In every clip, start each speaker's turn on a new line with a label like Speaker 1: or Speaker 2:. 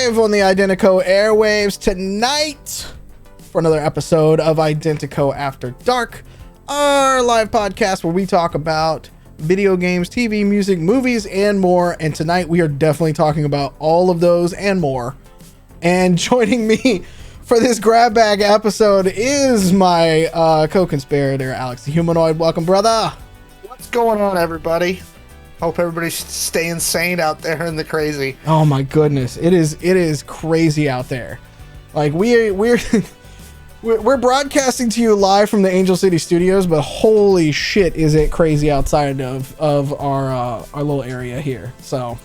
Speaker 1: live on the Identico airwaves tonight for another episode of Identico After Dark, our live podcast where we talk about video games, TV, music, movies, and more. And tonight we are definitely talking about all of those and more. And joining me for this grab bag episode is my co-conspirator, Alex the Humanoid. Welcome, brother.
Speaker 2: What's going on, everybody? Hope everybody's staying sane out there in the crazy.
Speaker 1: Oh my goodness, it is crazy out there. Like we're broadcasting to you live from the Angel City Studios, but holy shit, is it crazy outside of our little area here. So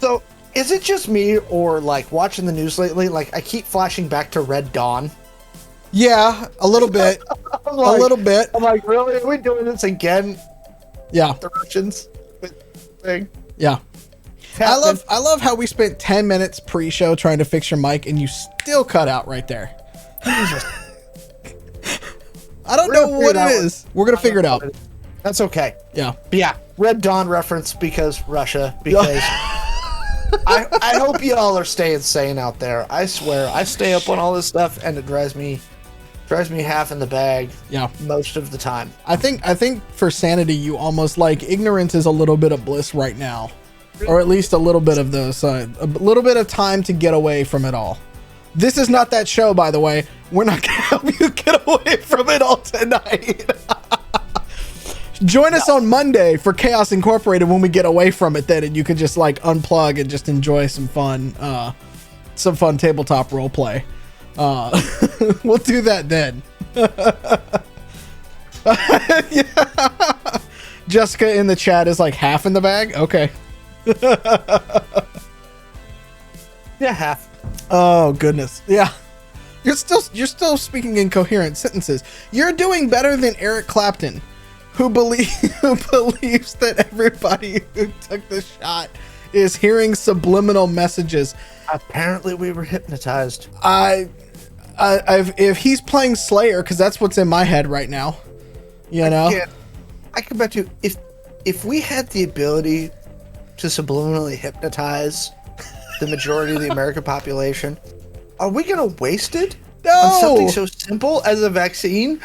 Speaker 1: is it just me, or like watching the news lately? Like I keep flashing back to Red Dawn. Yeah, a little bit. A little bit.
Speaker 2: I'm like, really? Are we doing this again?
Speaker 1: Yeah.
Speaker 2: The Russians thing.
Speaker 1: Yeah. I love how we spent 10 minutes pre-show trying to fix your mic and you still cut out right there. I don't know what it is. We're going to figure it out.
Speaker 2: That's okay.
Speaker 1: Yeah.
Speaker 2: But yeah. Red Dawn reference because Russia, because I hope you all are staying sane out there. I swear, I stay up on all this stuff and it drives me half in the bag.
Speaker 1: Yeah.
Speaker 2: Most of the time.
Speaker 1: I think for sanity, you almost like ignorance is a little bit of bliss right now, or at least a little bit of those, a little bit of time to get away from it all. This is not that show, by the way. We're not going to help you get away from it all tonight. Join us on Monday for Chaos Incorporated when we get away from it then, and you can just like unplug and just enjoy some fun tabletop role play. We'll do that then. Yeah. Jessica in the chat is like half in the bag. Okay.
Speaker 2: Yeah, half.
Speaker 1: Oh goodness. Yeah. You're still speaking incoherent sentences. You're doing better than Eric Clapton, who believes that everybody who took the shot is hearing subliminal messages.
Speaker 2: Apparently we were hypnotized.
Speaker 1: If he's playing Slayer, because that's what's in my head right now, you know.
Speaker 2: I can bet you if we had the ability to subliminally hypnotize the majority of the American population, are we gonna waste it on something so simple as a vaccine?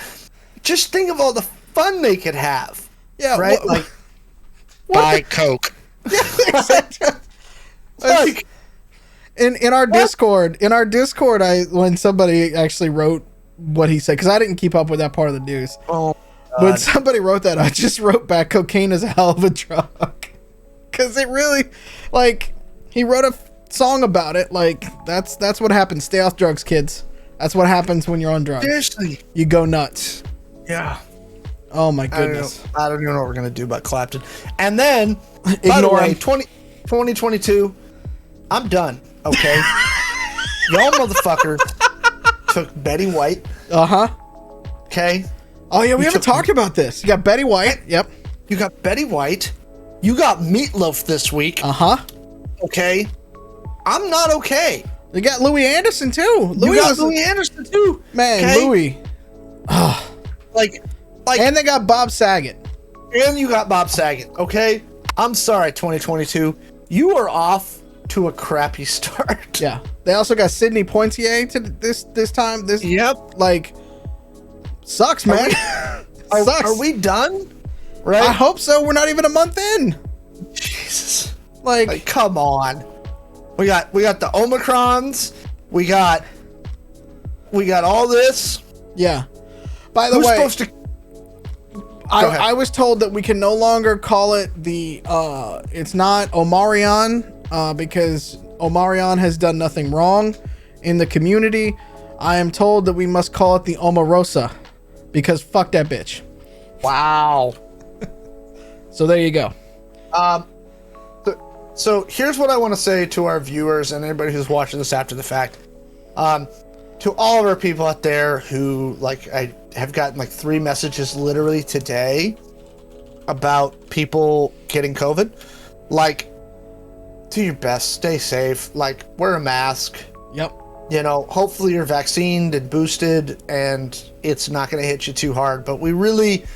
Speaker 2: Just think of all the fun they could have.
Speaker 1: Yeah,
Speaker 2: right. Buy Coke.
Speaker 1: Yeah, exactly. Like, in our Discord, when somebody actually wrote what he said, because I didn't keep up with that part of the news.
Speaker 2: Oh,
Speaker 1: when somebody wrote that, I just wrote back, cocaine is a hell of a drug. Because it really, like, he wrote a song about it. Like, that's what happens. Stay off drugs, kids. That's what happens when you're on drugs.
Speaker 2: Seriously.
Speaker 1: You go nuts.
Speaker 2: Yeah.
Speaker 1: Oh my goodness.
Speaker 2: I don't even know what we're going to do about Clapton. And then,
Speaker 1: by the way,
Speaker 2: 2022, I'm done. Okay. Y'all motherfuckers took Betty White.
Speaker 1: Uh-huh.
Speaker 2: Okay.
Speaker 1: Oh yeah, we haven't talked about this. You got Betty White. Yep.
Speaker 2: You got Betty White. You got Meatloaf this week.
Speaker 1: Uh-huh.
Speaker 2: Okay. I'm not okay.
Speaker 1: You got Louis Anderson too.
Speaker 2: Louis Anderson too.
Speaker 1: Man, okay? Louis.
Speaker 2: Like
Speaker 1: and they got Bob Saget.
Speaker 2: And you got Bob Saget. Okay. I'm sorry, 2022. You are off to a crappy start.
Speaker 1: Yeah. They also got Sidney Poitier to this time.
Speaker 2: Yep.
Speaker 1: Like, sucks, man. Sucks.
Speaker 2: Are we done? Right.
Speaker 1: I hope so. We're not even a month in.
Speaker 2: Jesus.
Speaker 1: Like
Speaker 2: come on. We got the Omicrons. We got all this.
Speaker 1: Yeah. By the way,
Speaker 2: supposed to?
Speaker 1: I was told that we can no longer call it it's not Omarion, because Omarion has done nothing wrong in the community. I am told that we must call it the Omarosa, because fuck that bitch.
Speaker 2: Wow.
Speaker 1: So there you go.
Speaker 2: So here's what I want to say to our viewers and anybody who's watching this after the fact. To all of our people out there who, like, I have gotten like 3 messages literally today about people getting COVID. Like, do your best, stay safe, like, wear a mask.
Speaker 1: Yep.
Speaker 2: You know, hopefully you're vaccinated and boosted and it's not going to hit you too hard. But we really,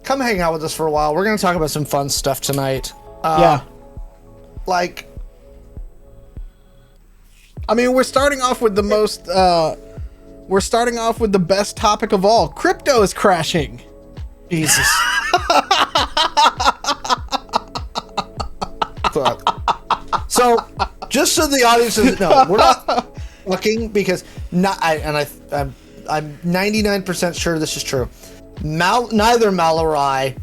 Speaker 2: come hang out with us for a while. We're going to talk about some fun stuff tonight.
Speaker 1: Yeah.
Speaker 2: Like,
Speaker 1: I mean, we're starting off with the most. We're starting off with the best topic of all. Crypto is crashing.
Speaker 2: Jesus. So, just so the audience doesn't know, we're not fucking because I'm 99% sure this is true. Neither Mallo or I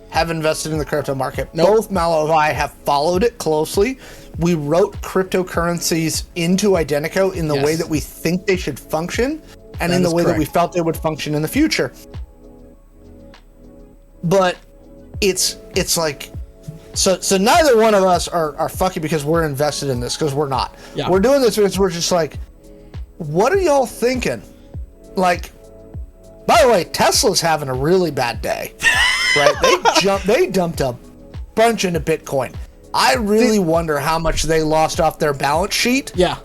Speaker 2: have invested in the crypto market.
Speaker 1: Nope.
Speaker 2: Both Mallo and I have followed it closely. We wrote cryptocurrencies into IDENTECO in the way that we think they should function, and in the way that we felt they would function in the future. But it's like, so neither one of us are fucking because we're invested in this, because we're not.
Speaker 1: Yeah.
Speaker 2: We're doing this because we're just like, what are y'all thinking? Like, by the way, Tesla's having a really bad day, right? They dumped a bunch into Bitcoin. I really wonder how much they lost off their balance sheet.
Speaker 1: Yeah.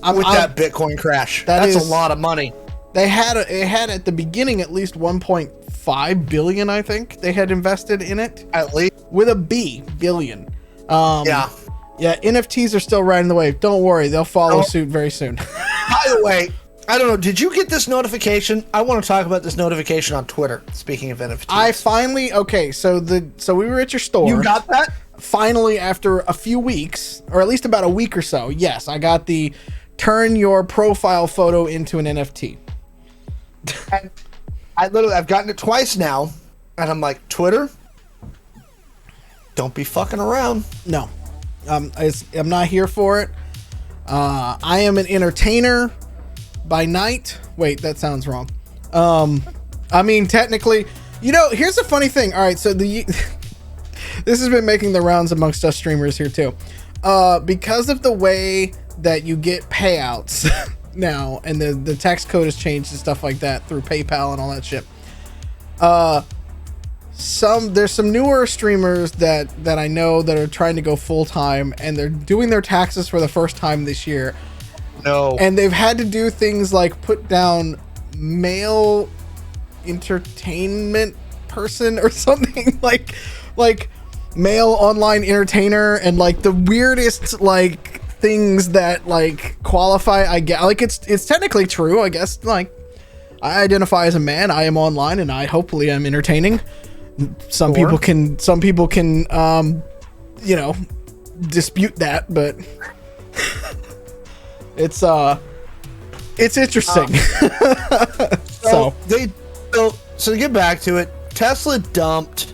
Speaker 2: With that Bitcoin crash. That's a lot of money.
Speaker 1: They had at the beginning at least 1.5 billion, I think they had invested in it.
Speaker 2: At least
Speaker 1: with a B, billion.
Speaker 2: Yeah,
Speaker 1: NFTs are still riding the wave. Don't worry, they'll follow suit very soon.
Speaker 2: By the way, I don't know, did you get this notification? I want to talk about this notification on Twitter. Speaking of NFTs.
Speaker 1: I finally so we were at your store.
Speaker 2: You got that?
Speaker 1: Finally, after a few weeks, or at least about a week or so, yes, I got the turn your profile photo into an NFT.
Speaker 2: And I've gotten it twice now, and I'm like, Twitter, don't be fucking around.
Speaker 1: No, I'm not here for it. I am an entertainer by night. Wait, that sounds wrong. I mean, technically, here's the funny thing. All right, so this has been making the rounds amongst us streamers here too. Because of the way that you get payouts now, and the tax code has changed and stuff like that through PayPal and all that shit. There's some newer streamers that I know that are trying to go full time, and they're doing their taxes for the first time this year.
Speaker 2: No.
Speaker 1: And they've had to do things like put down male entertainment person or something like male online entertainer, and like the weirdest like things that like qualify. I get like it's technically true, I guess. Like, I identify as a man. I am online, and I hopefully am entertaining. Some people can dispute that, but it's interesting.
Speaker 2: So to get back to it, Tesla dumped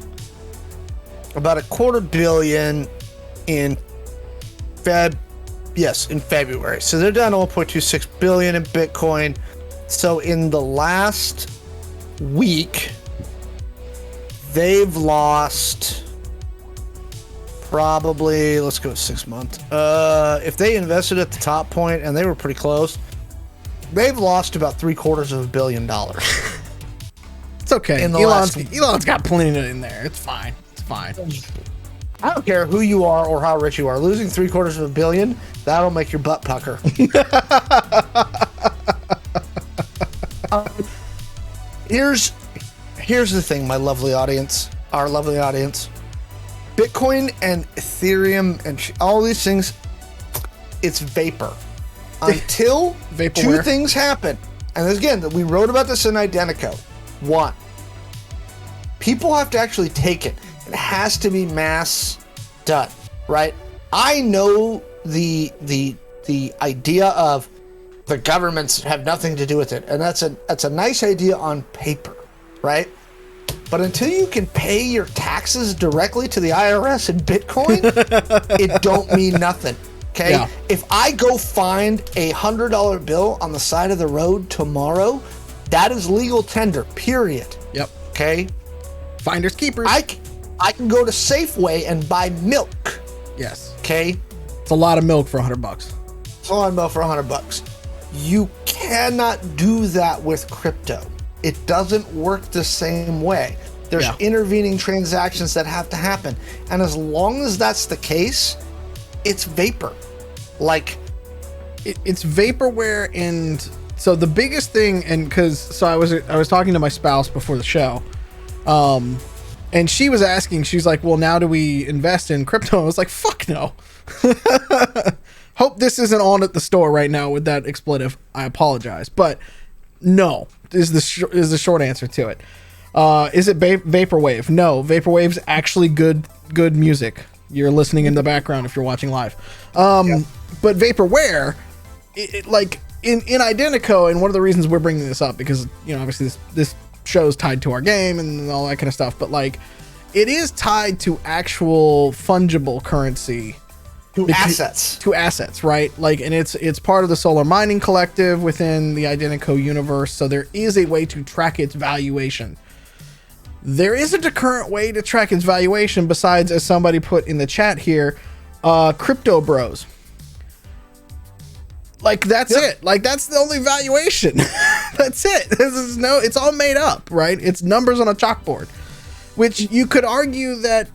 Speaker 2: about $250 million in February. So they're down to 1.26 billion in Bitcoin. So in the last week, they've lost probably, let's go 6 months. If they invested at the top point, and they were pretty close, they've lost about $750 million.
Speaker 1: It's okay. Elon's got plenty in there. It's fine. I
Speaker 2: don't care who you are or how rich you are. Losing $750 million, that'll make your butt pucker. Here's the thing, my lovely audience, our lovely audience. Bitcoin and Ethereum and all these things, it's vapor. Until two things happen. And again, we wrote about this in IDENTECO. One, people have to actually take it. It has to be mass done, right? I know the idea of the governments have nothing to do with it, and that's a nice idea on paper, right? But until you can pay your taxes directly to the IRS in Bitcoin, it don't mean nothing. Okay? Yeah. If I go find a $100 bill on the side of the road tomorrow, that is legal tender, period.
Speaker 1: Yep.
Speaker 2: Okay?
Speaker 1: Finders keepers.
Speaker 2: I can go to Safeway and buy milk.
Speaker 1: Yes.
Speaker 2: Okay?
Speaker 1: It's a lot of milk for $100.
Speaker 2: It's a lot of milk for $100. You cannot do that with crypto. It doesn't work the same way. There's intervening transactions that have to happen. And as long as that's the case, it's vapor. Like,
Speaker 1: it's vaporware. And so the biggest thing, and I was talking to my spouse before the show, and she was asking, she's like, well, now do we invest in crypto? I was like, fuck no. Hope this isn't on at the store right now with that expletive. I apologize, but no is the short answer to it. Is it vaporwave? No, vaporwave's actually good music. You're listening in the background if you're watching live. But vaporware, like in Identico, and one of the reasons we're bringing this up because obviously this show's tied to our game and all that kind of stuff, but like it is tied to actual fungible currency.
Speaker 2: To assets,
Speaker 1: right? Like, and it's part of the Solar Mining Collective within the Identico universe, so there is a way to track its valuation. There isn't a current way to track its valuation besides, as somebody put in the chat here, crypto bros. Like, that's it. Like, that's the only valuation. That's it. It's all made up, right? It's numbers on a chalkboard, which you could argue that,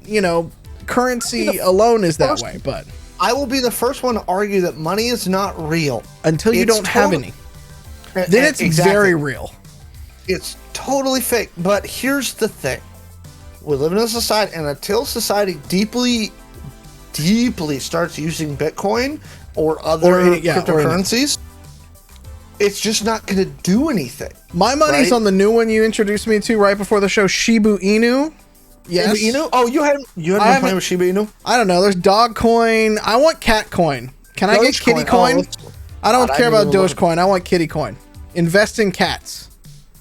Speaker 1: currency alone is that way, but
Speaker 2: I will be the first one to argue that money is not real
Speaker 1: until you don't have any. Then it's very real.
Speaker 2: It's totally fake. But here's the thing: we live in a society, and until society deeply starts using Bitcoin or other cryptocurrencies, it's just not going to do anything.
Speaker 1: My money's on the new one you introduced me to right before the show, Shiba Inu. Yes.
Speaker 2: Shiba Inu? Oh, you haven't been playing with Shiba Inu?
Speaker 1: I don't know. There's dog coin. I want cat coin. Can I get kitty coin? I don't care about Dogecoin. I want kitty coin. Invest in cats.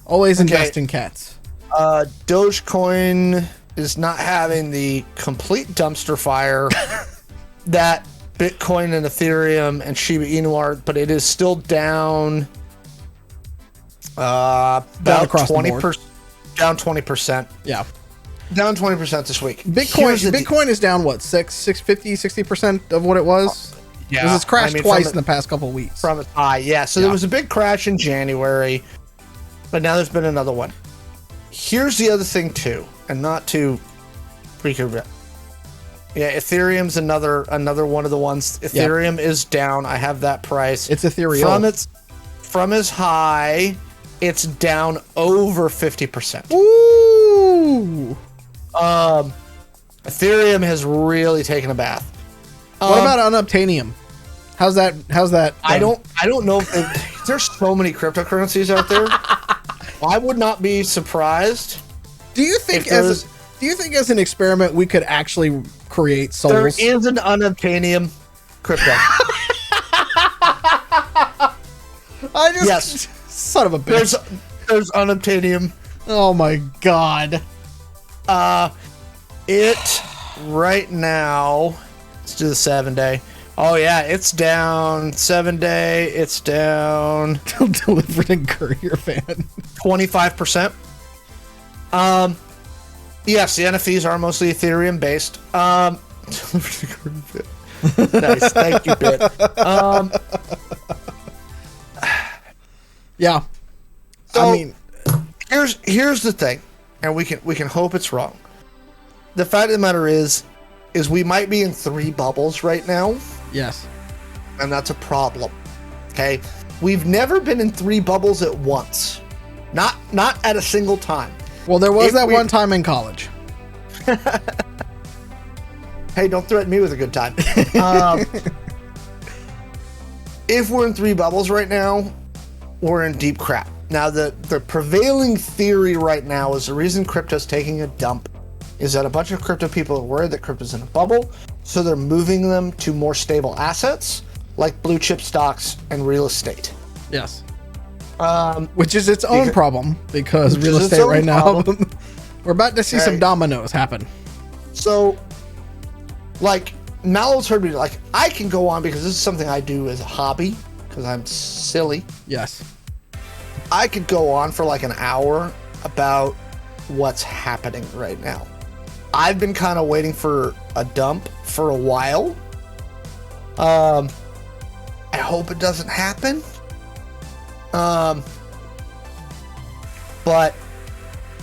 Speaker 1: Always invest in cats.
Speaker 2: Dogecoin is not having the complete dumpster fire that Bitcoin and Ethereum and Shiba Inu are, but it is still down about 20%. Down 20%.
Speaker 1: Yeah.
Speaker 2: Down 20% this week.
Speaker 1: Bitcoin is down what, 50, 60% of what it was?
Speaker 2: Yeah.
Speaker 1: Because it's crashed twice in the past couple of weeks.
Speaker 2: From its high, yeah. So there was a big crash in January, but now there's been another one. Here's the other thing too, and not to freak out. Yeah, Ethereum's another one of the ones. Ethereum is down. I have that price.
Speaker 1: It's ethereal.
Speaker 2: From its high, it's down over 50%.
Speaker 1: Ooh.
Speaker 2: Ethereum has really taken a bath.
Speaker 1: What about unobtainium? How's that?
Speaker 2: I don't know. There's so many cryptocurrencies out there. I would not be surprised.
Speaker 1: Do you think as an experiment we could actually create souls?
Speaker 2: There is an unobtainium crypto. Yes.
Speaker 1: Son of a bitch.
Speaker 2: There's unobtainium.
Speaker 1: Oh my god.
Speaker 2: It right now. Let's do the 7-day. Oh yeah, it's down 7-day. It's down.
Speaker 1: Delivered in courier van.
Speaker 2: 25%. Yes, the NFTs are mostly Ethereum based. Nice, thank you, Bit.
Speaker 1: Yeah.
Speaker 2: So,
Speaker 1: I mean,
Speaker 2: here's the thing, and we can hope it's wrong. The fact of the matter is we might be in 3 bubbles right now.
Speaker 1: Yes.
Speaker 2: And that's a problem. Okay? We've never been in 3 bubbles at once. Not at a single time.
Speaker 1: Well, there was one time in college.
Speaker 2: Hey, don't threaten me with a good time. If we're in 3 bubbles right now, we're in deep crap. Now, the prevailing theory right now is the reason crypto's taking a dump is that a bunch of crypto people are worried that crypto's in a bubble, so they're moving them to more stable assets like blue chip stocks and real estate.
Speaker 1: Yes. Which is its own problem because real estate right now, we're about to see some dominoes happen.
Speaker 2: So, like, Mallo's heard me, like, I can go on because this is something I do as a hobby because I'm silly.
Speaker 1: Yes.
Speaker 2: I could go on for like an hour about what's happening right now. I've been kind of waiting for a dump for a while. I hope it doesn't happen. But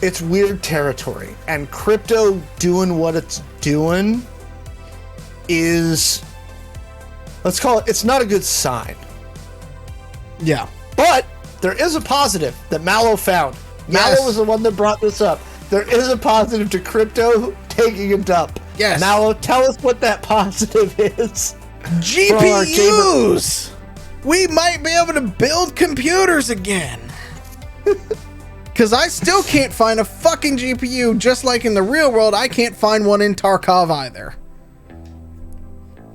Speaker 2: it's weird territory, and crypto doing what it's doing is, let's call it, it's not a good sign.
Speaker 1: Yeah.
Speaker 2: But there is a positive that Mallo found. Mallo was the one that brought this up. There is a positive to crypto taking a dump.
Speaker 1: Yes.
Speaker 2: Mallo, tell us what that positive is.
Speaker 1: GPUs! We might be able to build computers again. Because I still can't find a fucking GPU, just like in the real world, I can't find one in Tarkov either.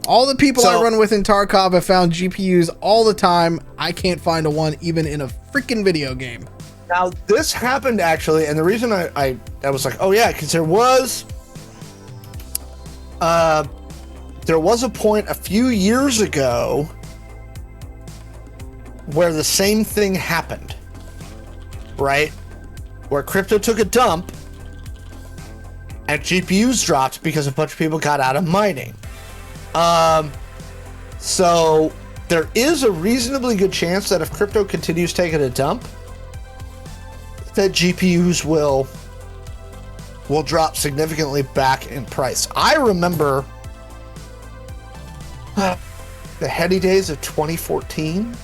Speaker 1: All the people I run with in Tarkov have found GPUs all the time. I can't find a one even in a freaking video game.
Speaker 2: Now, this happened actually, and the reason I was like, oh yeah, because there was a point a few years ago where the same thing happened, right? Where crypto took a dump and GPUs dropped because a bunch of people got out of mining. So there is a reasonably good chance that if crypto continues taking a dump, that GPUs will drop significantly back in price. I remember the heady days of 2014.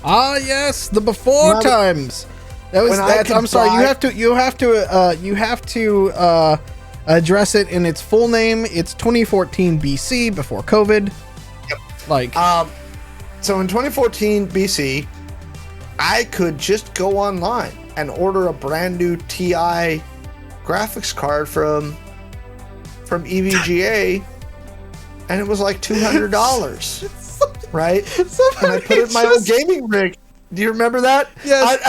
Speaker 1: Ah, yes, the before times. I'm sorry. You have to address it in its full name. It's 2014 BC, before COVID.
Speaker 2: Yep.
Speaker 1: So
Speaker 2: in 2014 BC, I could just go online and order a brand new TI graphics card from EVGA, and it was like $200, right? And I put it in my old gaming rig. Do you remember that?
Speaker 1: Yes.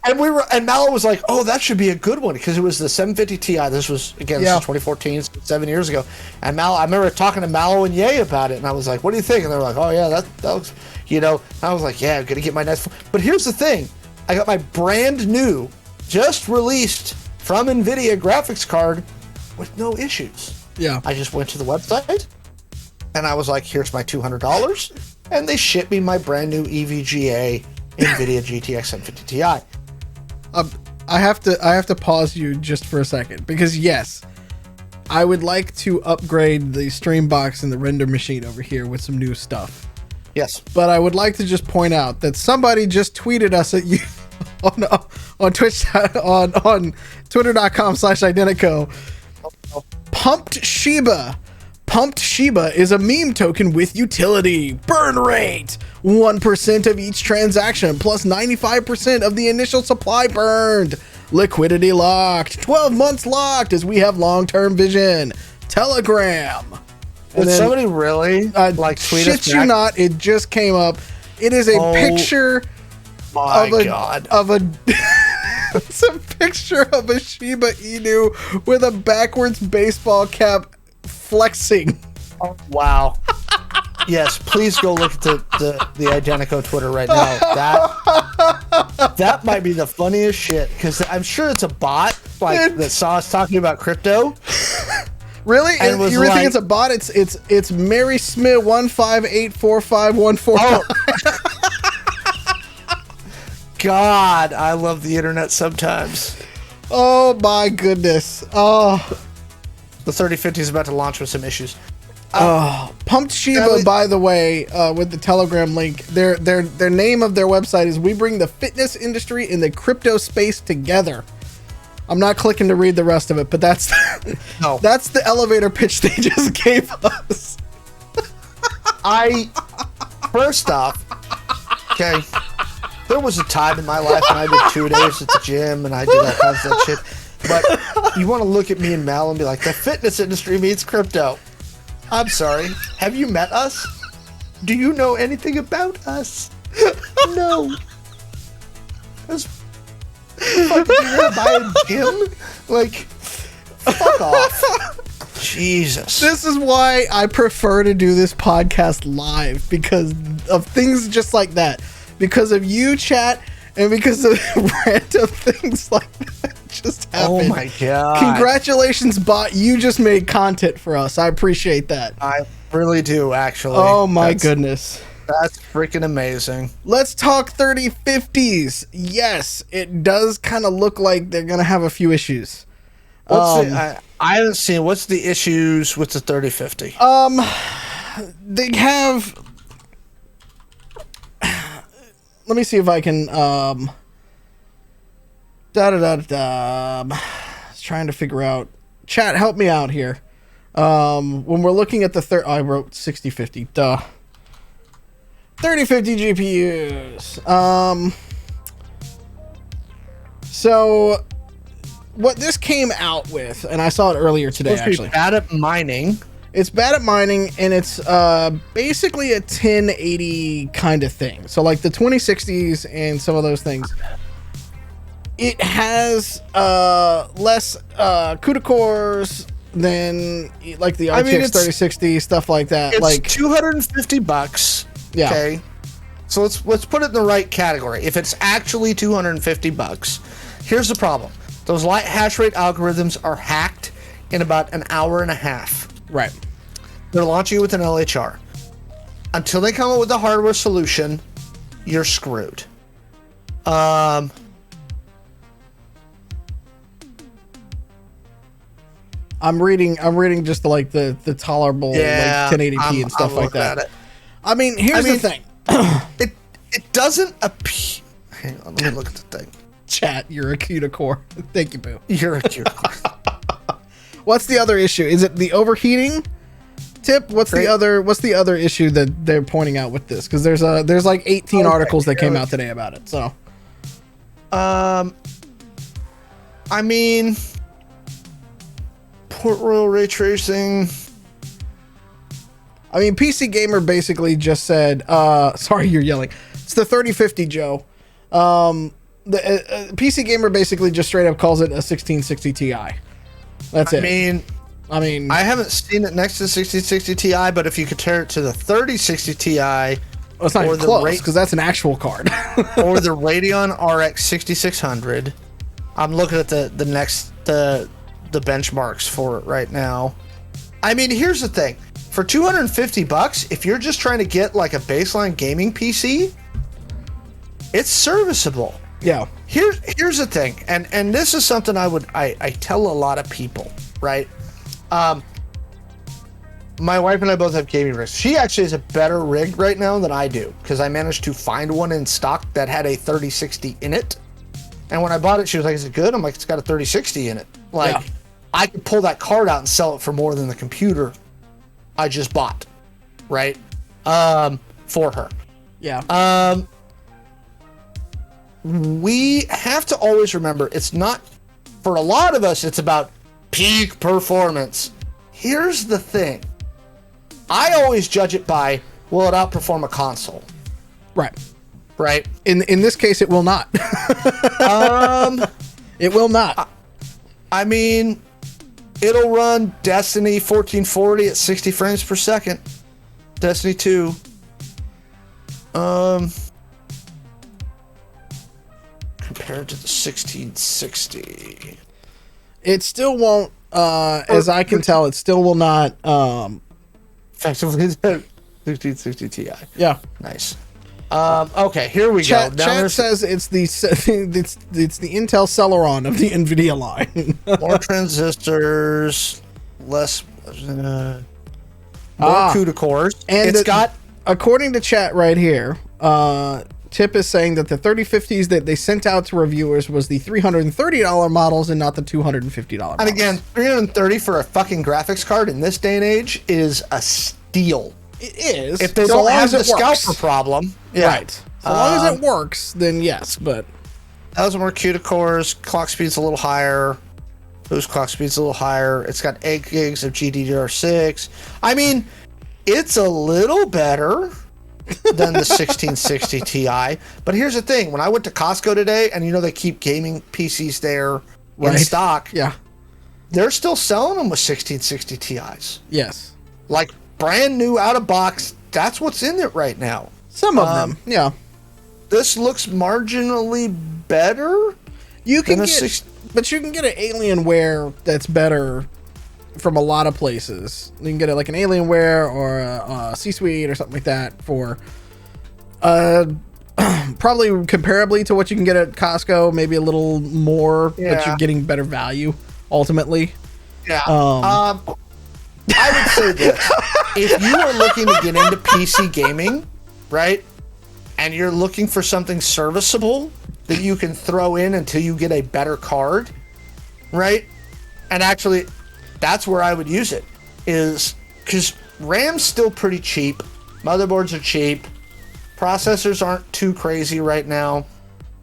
Speaker 2: And Mallo was like, "Oh, that should be a good one," because it was the 750 Ti. This was 2014, 7 years ago. And Mallo, I remember talking to Mallo and Ye about it, and I was like, "What do you think?" And they were like, "Oh yeah, that looks," I was like, "Yeah, I'm gonna get my nice." But here's the thing: I got my brand new, just released from NVIDIA graphics card with no issues.
Speaker 1: Yeah.
Speaker 2: I just went to the website, and I was like, "Here's my $200," and they shipped me my brand new EVGA NVIDIA GTX 750 Ti.
Speaker 1: I have to pause you just for a second, because yes, I would like to upgrade the stream box and the render machine over here with some new stuff.
Speaker 2: Yes.
Speaker 1: But I would like to just point out that somebody just tweeted us at you on Twitch, on twitter.com/Identico. Pumped Shiba. Pumped Shiba is a meme token with utility. Burn rate: 1% of each transaction plus 95% of the initial supply burned. Liquidity locked. 12 months locked, as we have long-term vision. Telegram.
Speaker 2: Did somebody really tweet us
Speaker 1: back? Shit you not, it just came up. It is a picture of a it's a picture of a Shiba Inu with a backwards baseball cap flexing.
Speaker 2: Oh, wow. Yes, please go look at the Identico Twitter right now. That might be the funniest shit, because I'm sure it's a bot that saw us talking about crypto.
Speaker 1: Really? And you really think it's a bot? It's Mary Smith 1584514.
Speaker 2: Oh. God, I love the internet sometimes.
Speaker 1: Oh my goodness. Oh.
Speaker 2: The 3050 is about to launch with some issues.
Speaker 1: Pumped Shiba, by the way, with the Telegram link, their name of their website is "We Bring the Fitness Industry and the Crypto Space Together." I'm not clicking to read the rest of it, but that's the elevator pitch they just gave us.
Speaker 2: First off, okay, there was a time in my life when I did 2 days at the gym and I did all kinds of that shit. But you want to look at me and Mal and be like, the fitness industry means crypto. I'm sorry. Have you met us? Do you know anything about us? No. You're gonna buy a gym? Fuck off. Jesus.
Speaker 1: This is why I prefer to do this podcast live, because of things just like that. Because of you, chat, and because of random things like that just happened.
Speaker 2: Oh my god.
Speaker 1: Congratulations, bot. You just made content for us. I appreciate that.
Speaker 2: I really do, actually.
Speaker 1: Oh my goodness.
Speaker 2: That's freaking amazing.
Speaker 1: Let's talk 3050s. Yes, it does kind of look like they're going to have a few issues.
Speaker 2: I haven't seen. What's the issues with the 3050?
Speaker 1: They have... Let me see if I can... Trying to figure out... Chat, help me out here. When we're looking at the I wrote 6050. Duh. 3050 GPUs. So what this came out with, and I saw it earlier today, actually.
Speaker 2: Bad at mining.
Speaker 1: It's bad at mining, and it's basically a 1080 kind of thing. So like the 2060s and some of those things. It has less CUDA cores than like the RTX 3060, stuff like that.
Speaker 2: It's
Speaker 1: like
Speaker 2: $250.
Speaker 1: Yeah.
Speaker 2: Okay. So let's put it in the right category. If it's actually $250, here's the problem. Those light hash rate algorithms are hacked in about an hour and a half.
Speaker 1: Right.
Speaker 2: They're launching it with an LHR. Until they come up with a hardware solution, you're screwed. I'm
Speaker 1: reading just like the tolerable like 1080p and stuff like that. I mean, here's the thing.
Speaker 2: It doesn't appear. Hang on, let me look at the thing.
Speaker 1: Chat, you're a CUDA core. Thank you, Boo.
Speaker 2: You're a CUDA core.
Speaker 1: What's the other issue? Is it the overheating? Tip, what's the other issue that they're pointing out with this? Because there's like 18 articles that came out today about it. So,
Speaker 2: I mean, Port Royal ray tracing.
Speaker 1: I mean, PC Gamer basically just said, sorry, you're yelling. It's the 3050, Joe. The PC Gamer basically just straight up calls it a 1660 Ti. That's it. I mean,
Speaker 2: I haven't seen it next to the 1660 Ti, but if you compare it to the 3060 Ti,
Speaker 1: well, it's not even close because that's an actual card.
Speaker 2: or the Radeon RX 6600, I'm looking at the benchmarks for it right now. I mean, here's the thing: for $250, if you're just trying to get like a baseline gaming PC, it's serviceable.
Speaker 1: Yeah.
Speaker 2: Here's the thing, and this is something I tell a lot of people, right? My wife and I both have gaming rigs. She actually has a better rig right now than I do because I managed to find one in stock that had a 3060 in it. And when I bought it, she was like, "Is it good?" I'm like, "It's got a 3060 in it." Like, I could pull that card out and sell it for more than the computer I just bought, right? For her.
Speaker 1: Yeah.
Speaker 2: We have to always remember, it's not, for a lot of us, it's about peak performance. Here's the thing. I always judge it by, will it outperform a console?
Speaker 1: Right.
Speaker 2: Right?
Speaker 1: In this case, it will not. It will not.
Speaker 2: I mean, it'll run Destiny 1440 at 60 frames per second. Destiny 2. Compared to the 1660.
Speaker 1: It still won't, as I can tell, it still will not.
Speaker 2: Effectively, the 1660 Ti.
Speaker 1: Yeah.
Speaker 2: Nice. Okay, here we go.
Speaker 1: Chat says it's the Intel Celeron of the NVIDIA line.
Speaker 2: More transistors, less, more CUDA cores.
Speaker 1: And it's got, according to chat right here, Tip is saying that the 3050s that they sent out to reviewers was the $330 models and not the $250 models.
Speaker 2: And again, $330 for a fucking graphics card in this day and age is a steal.
Speaker 1: It is.
Speaker 2: If they don't have the scalper problem. Yeah.
Speaker 1: Right. So long as it works, then yes, but...
Speaker 2: 1,000 more CUDA cores, clock speed's a little higher. Boost clock speed's a little higher. It's got 8 gigs of GDDR6. I mean, it's a little better than the 1660 Ti. But here's the thing. When I went to Costco today, and you know they keep gaming PCs there in stock.
Speaker 1: Yeah.
Speaker 2: They're still selling them with 1660 Ti's.
Speaker 1: Yes.
Speaker 2: Like brand new out of box. That's what's in it right now.
Speaker 1: Some of them. Yeah.
Speaker 2: This looks marginally better.
Speaker 1: You can get, but you can get an Alienware that's better from a lot of places. You can get it like an Alienware or a C-Suite or something like that for probably comparably to what you can get at Costco, maybe a little more, but you're getting better value ultimately.
Speaker 2: Yeah. I would say this. If you are looking to get into PC gaming, right, and you're looking for something serviceable that you can throw in until you get a better card, right, and actually... that's where I would use it. is because RAM's still pretty cheap, motherboards are cheap, processors aren't too crazy right now.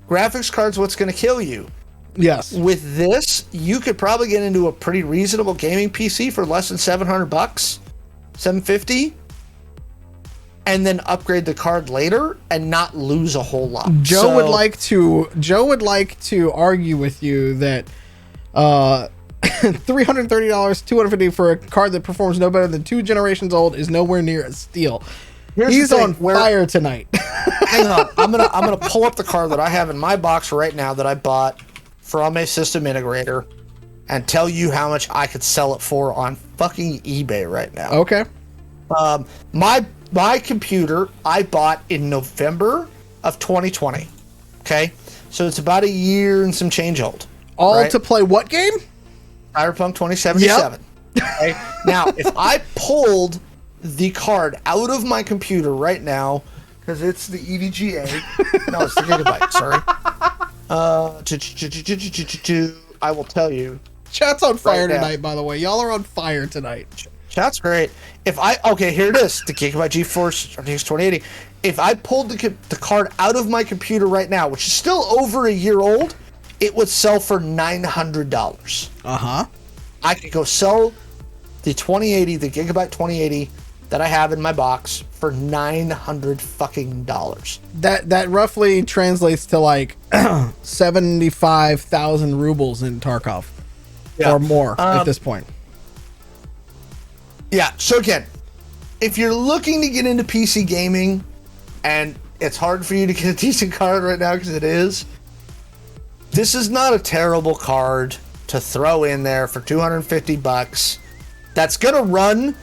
Speaker 2: Graphics card's what's going to kill you.
Speaker 1: Yes.
Speaker 2: With this, you could probably get into a pretty reasonable gaming PC for less than $700, $750, and then upgrade the card later and not lose a whole lot.
Speaker 1: Joe would like to argue with you that $330, $250 for a card that performs no better than 2 generations old is nowhere near a steal. He's on fire tonight.
Speaker 2: Hang on, I'm gonna pull up the card that I have in my box right now that I bought from a system integrator and tell you how much I could sell it for on fucking eBay right now.
Speaker 1: Okay.
Speaker 2: My computer I bought in November of 2020. Okay, so it's about a year and some change old.
Speaker 1: All
Speaker 2: right?
Speaker 1: to play what game?
Speaker 2: Cyberpunk 2077. Yep. Okay? Now, if I pulled the card out of my computer right now, because it's the EVGA, no, it's the gigabyte. Sorry. I will tell you.
Speaker 1: Chat's on fire tonight, by the way. Y'all are on fire tonight.
Speaker 2: Chat's great. Okay, here it is. The Gigabyte GeForce RTX 2080. If I pulled the card out of my computer right now, which is still over a year old, it would sell for $900.
Speaker 1: Uh-huh.
Speaker 2: I could go sell the 2080, the Gigabyte 2080 that I have in my box for $900 fucking dollars.
Speaker 1: That roughly translates to like 75,000 rubles in Tarkov, or more at this point.
Speaker 2: Yeah. So again, if you're looking to get into PC gaming, and it's hard for you to get a decent card right now because it is, this is not a terrible card to throw in there for $250. That's gonna run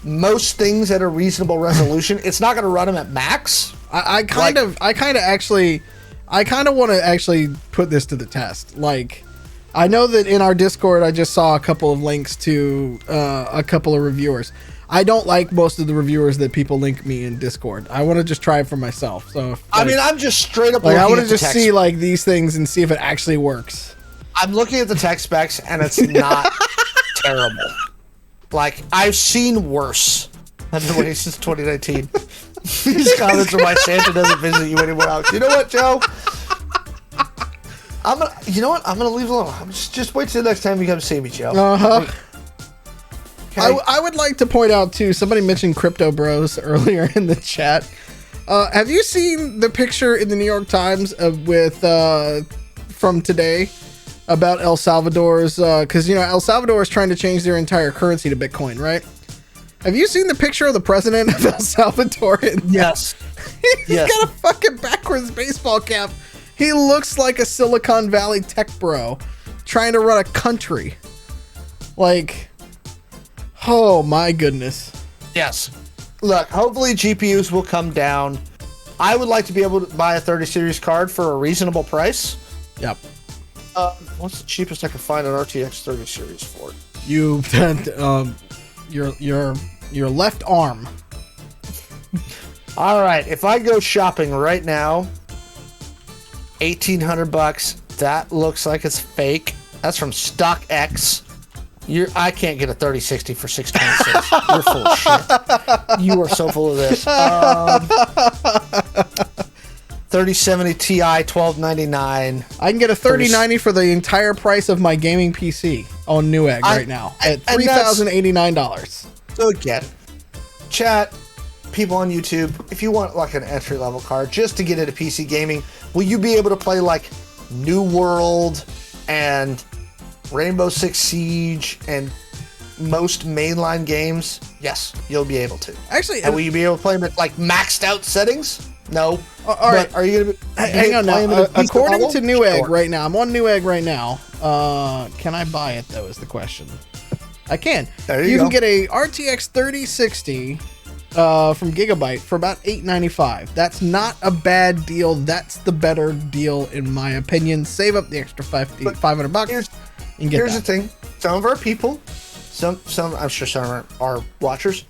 Speaker 2: most things at a reasonable resolution. It's not going to run them at max.
Speaker 1: I kind of want to actually put this to the test. Like, I know that in our Discord, I just saw a couple of links to a couple of reviewers. I don't like most of the reviewers that people link me in Discord. I want to just try it for myself. So,
Speaker 2: I'm just straight up.
Speaker 1: Like, I want to just see like these things and see if it actually works.
Speaker 2: I'm looking at the tech specs, and it's not terrible. Like, I've seen worse. I've been waiting since 2019. These comments are why Santa doesn't visit you anymore else. You know what, Joe? I'm gonna leave it alone. Just wait till the next time you come see me, Joe.
Speaker 1: Uh-huh.
Speaker 2: Okay.
Speaker 1: I would like to point out, too, somebody mentioned Crypto Bros earlier in the chat. Have you seen the picture in the New York Times from today about El Salvador's, because, El Salvador is trying to change their entire currency to Bitcoin, right? Have you seen the picture of the president of El Salvador?
Speaker 2: Yes.
Speaker 1: He's got a fucking backwards baseball cap. He looks like a Silicon Valley tech bro trying to run a country. Like, oh my goodness.
Speaker 2: Yes. Look, hopefully GPUs will come down. I would like to be able to buy a 30 series card for a reasonable price.
Speaker 1: Yep.
Speaker 2: What's the cheapest I can find an RTX 30 series for?
Speaker 1: Your left arm.
Speaker 2: All right, if I go shopping right now, $1,800. That looks like it's fake. That's from StockX. I can't get a 3060 for $626. You're full of shit. You are so full of this. 3070 Ti, $1,299.
Speaker 1: I can get a 3090 for the entire price of my gaming PC on Newegg right now at $3,089.
Speaker 2: So again, chat, people on YouTube, if you want like an entry level card just to get into PC gaming, will you be able to play like New World and Rainbow Six Siege and most mainline games? Yes, you'll be able to.
Speaker 1: Actually,
Speaker 2: and will you be able to play them at like maxed out settings? No.
Speaker 1: All right.
Speaker 2: Are you gonna
Speaker 1: hang on now? According to Newegg right now, I'm on Newegg right now. Can I buy it though? Is the question. I can. You can get a RTX 3060 from Gigabyte for about $895. That's not a bad deal. That's the better deal in my opinion. Save up the extra $500.
Speaker 2: Here's the thing. Some of our people, some I'm sure some of our watchers.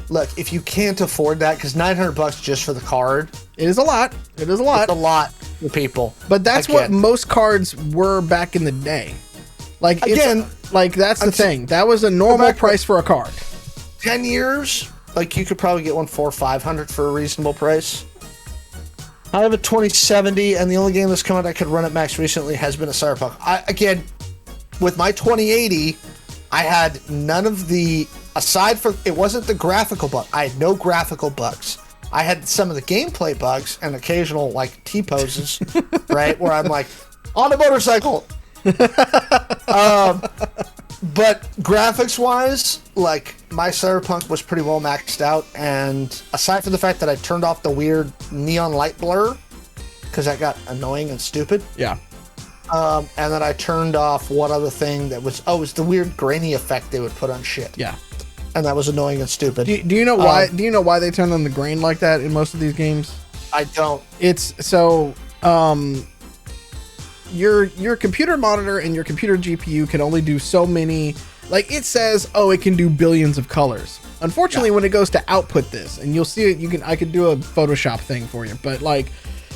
Speaker 2: Look, if you can't afford that, because $900 just for the card,
Speaker 1: it is a lot. It is a lot.
Speaker 2: It's a lot for people.
Speaker 1: But that's what most cards were back in the day. Like
Speaker 2: again,
Speaker 1: like that's the thing. That was a normal price for a card.
Speaker 2: 10 years, like you could probably get one for $500 for a reasonable price. I have a 2070, and the only game that's come out I could run at max recently has been a Cyberpunk. Again, with my 2080, I had none of the, aside from, it wasn't the graphical bug. I had no graphical bugs. I had some of the gameplay bugs and occasional, like, T-poses, right? Where I'm like, on a motorcycle. But graphics-wise, like, my Cyberpunk was pretty well maxed out, and aside from the fact that I turned off the weird neon light blur, because that got annoying and stupid.
Speaker 1: Yeah.
Speaker 2: And then I turned off one other thing that was, it was the weird grainy effect they would put on shit.
Speaker 1: Yeah. And
Speaker 2: that was annoying and stupid.
Speaker 1: Do you know why? Do you know why they turn on the grain like that in most of these games?
Speaker 2: I don't.
Speaker 1: It's so your computer monitor and your computer GPU can only do so many. Like it says, oh, it can do billions of colors. Unfortunately, when it goes to output this, and you'll see it, I could do a Photoshop thing for you, but like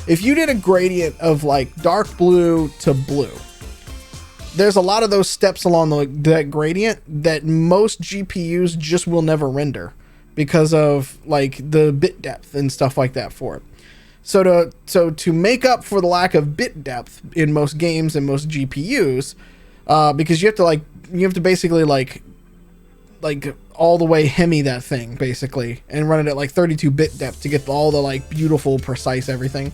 Speaker 1: if you did a gradient of like dark blue to blue, there's a lot of those steps along that gradient that most GPUs just will never render because of like the bit depth and stuff like that for it. So to make up for the lack of bit depth in most games and most GPUs, because you have to basically like all the way Hemi that thing basically and run it at like 32-bit depth to get all the like beautiful, precise everything.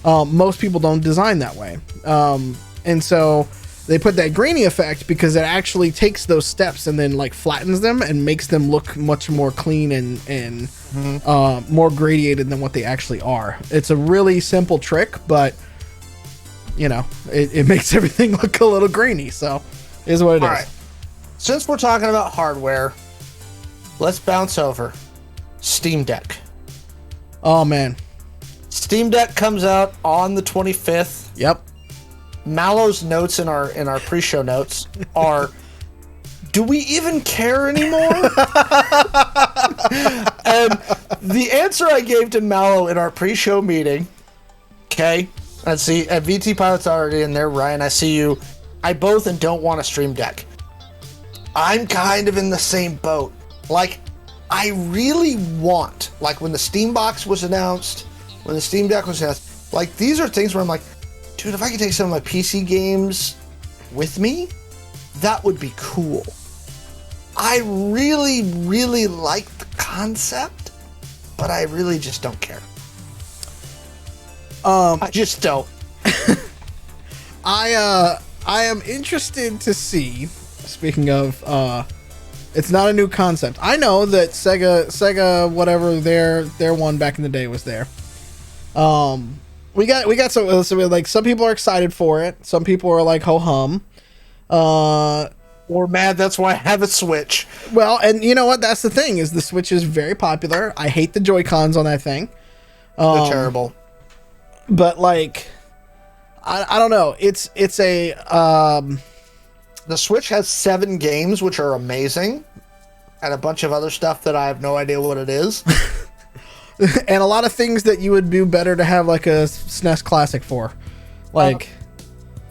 Speaker 1: Most people don't design that way. And so they put that grainy effect because it actually takes those steps and then like flattens them and makes them look much more clean and more gradiated than what they actually are. It's a really simple trick, but you know, it makes everything look a little grainy. So is what it is. All right.
Speaker 2: Since we're talking about hardware, let's bounce over Steam Deck.
Speaker 1: Oh man.
Speaker 2: Steam Deck comes out on the 25th.
Speaker 1: Yep.
Speaker 2: Mallo's notes in our pre-show notes are, do we even care anymore? And the answer I gave to Mallo in our pre-show meeting, okay, let's see, at VT Pilot's already in there, Ryan, I see you. I both and don't want a Stream Deck. I'm kind of in the same boat. Like, I really want, like when the Steam Box was announced, when the Steam Deck was announced, like these are things where I'm like, dude, if I could take some of my PC games with me, that would be cool. I really, really like the concept, but I really just don't care. I just don't.
Speaker 1: I am interested to see, speaking of, it's not a new concept. I know that Sega, whatever their one back in the day was there. We got so like some people are excited for it. Some people are like ho hum.
Speaker 2: Or mad. That's why I have a Switch.
Speaker 1: Well, and you know what? That's the thing is the Switch is very popular. I hate the Joy-Cons on that thing.
Speaker 2: They're terrible.
Speaker 1: But like, I don't know. It's a
Speaker 2: the Switch has 7 games which are amazing, and a bunch of other stuff that I have no idea what it is.
Speaker 1: And a lot of things that you would do better to have like a SNES Classic for. Like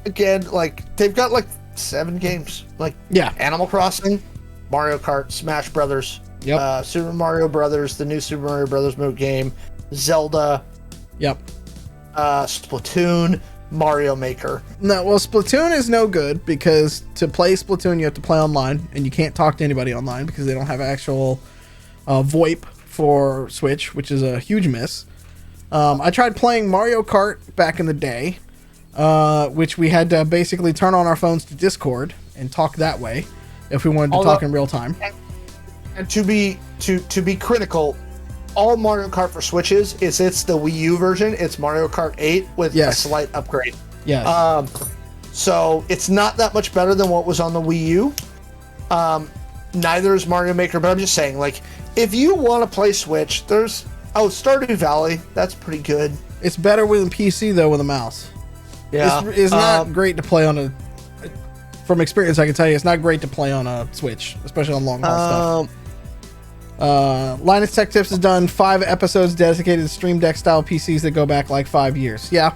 Speaker 2: again, like they've got like 7 games. Like Animal Crossing, Mario Kart, Smash Brothers, Super Mario Brothers, the new Super Mario Brothers movie game, Zelda, Splatoon, Mario Maker.
Speaker 1: No, well, Splatoon is no good because to play Splatoon you have to play online, and you can't talk to anybody online because they don't have actual VoIP for Switch, which is a huge miss. I tried playing Mario Kart back in the day, which we had to basically turn on our phones to Discord and talk that way if we wanted to talk in real time.
Speaker 2: And to be critical, all Mario Kart for Switch it's the Wii U version. It's Mario Kart 8 with a slight upgrade.
Speaker 1: Yes.
Speaker 2: So it's not that much better than what was on the Wii U. Neither is Mario Maker, but I'm just saying, like, if you want to play Switch, there's Stardew Valley. That's pretty good.
Speaker 1: It's better with a PC though with a mouse.
Speaker 2: Yeah,
Speaker 1: it's not great to play on a. From experience, I can tell you, it's not great to play on a Switch, especially on long haul stuff. Linus Tech Tips has done 5 episodes dedicated to Stream Deck style PCs that go back like 5 years. Yeah,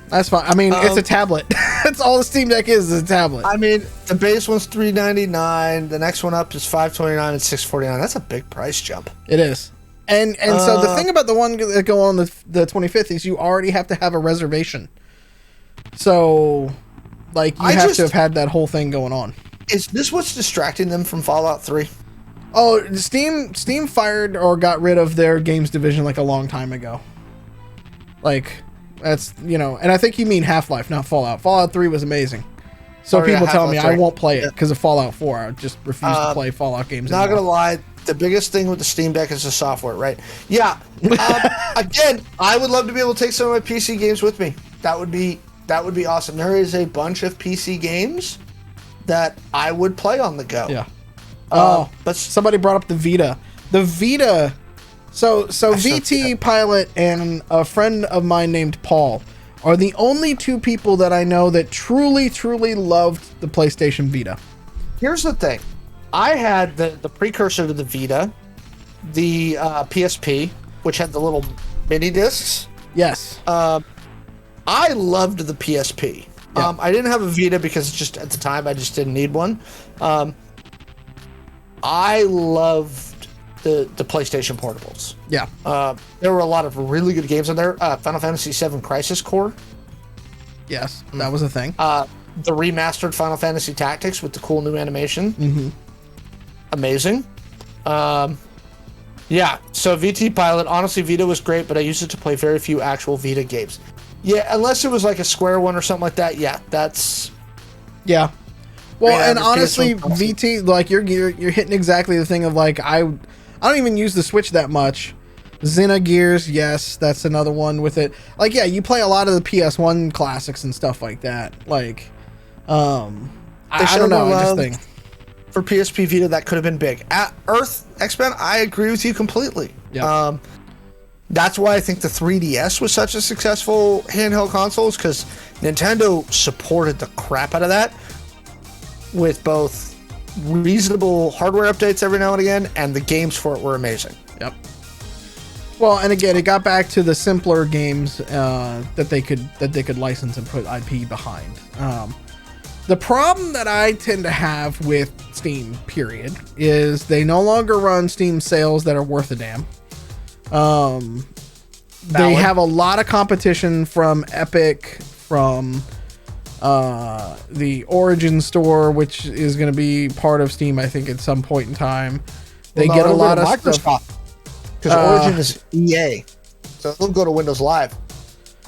Speaker 2: that's fine.
Speaker 1: I mean, it's a tablet. That's all the Steam Deck is a tablet.
Speaker 2: I mean, the base one's $399. The next one up is $529 and $649. That's a big price jump.
Speaker 1: It is. And so the thing about the one that go on the 25th is you already have to have a reservation. So, like, you have to have had that whole thing going on.
Speaker 2: Is this what's distracting them from Fallout 3?
Speaker 1: Oh, Steam fired or got rid of their games division like a long time ago. Like, that's, you know, and I think you mean Half-Life, not Fallout. Fallout 3 was amazing. So people tell me I won't play it because of Fallout 4. I just refuse to play Fallout games anymore. Not
Speaker 2: gonna lie, the biggest thing with the Steam Deck is the software, right? Yeah. Again, I would love to be able to take some of my PC games with me. That would be awesome. There is a bunch of PC games that I would play on the go.
Speaker 1: Yeah. But somebody brought up the Vita. The Vita. So VT Pilot and a friend of mine named Paul are the only two people that I know that truly, truly loved the PlayStation Vita.
Speaker 2: Here's the thing. I had the precursor to the Vita, the PSP, which had the little mini discs.
Speaker 1: Yes.
Speaker 2: I loved the PSP. Yeah. I didn't have a Vita because just at the time I just didn't need one. I loved the PlayStation portables.
Speaker 1: Yeah.
Speaker 2: There were a lot of really good games on there. Final Fantasy VII Crisis Core.
Speaker 1: Yes, that was a thing.
Speaker 2: The remastered Final Fantasy Tactics with the cool new animation.
Speaker 1: Mm-hmm.
Speaker 2: Amazing. Yeah, so VT Pilot, honestly, Vita was great, but I used it to play very few actual Vita games. Yeah, unless it was like a Square one or something like that. Yeah, that's...
Speaker 1: Yeah. Well, and honestly, VT, like, you're hitting exactly the thing of, like, I don't even use the Switch that much. Xenogears, yes, that's another one with it. Like, yeah, you play a lot of the PS1 classics and stuff like that. Like, I don't know, I just think...
Speaker 2: For PSP Vita, that could have been big. At Earth X-Men, I agree with you completely.
Speaker 1: Yeah.
Speaker 2: That's why I think the 3DS was such a successful handheld consoles, because Nintendo supported the crap out of that with both reasonable hardware updates every now and again, and the games for it were amazing.
Speaker 1: Yep. Well, and again, it got back to the simpler games that they could license and put IP behind. The problem that I tend to have with Steam, period, is they no longer run Steam sales that are worth a damn. They have a lot of competition from Epic, from the Origin store, which is going to be part of Steam, I think, at some point in time. They get a lot of stuff.
Speaker 2: Because Origin is EA, so they'll go to Windows Live.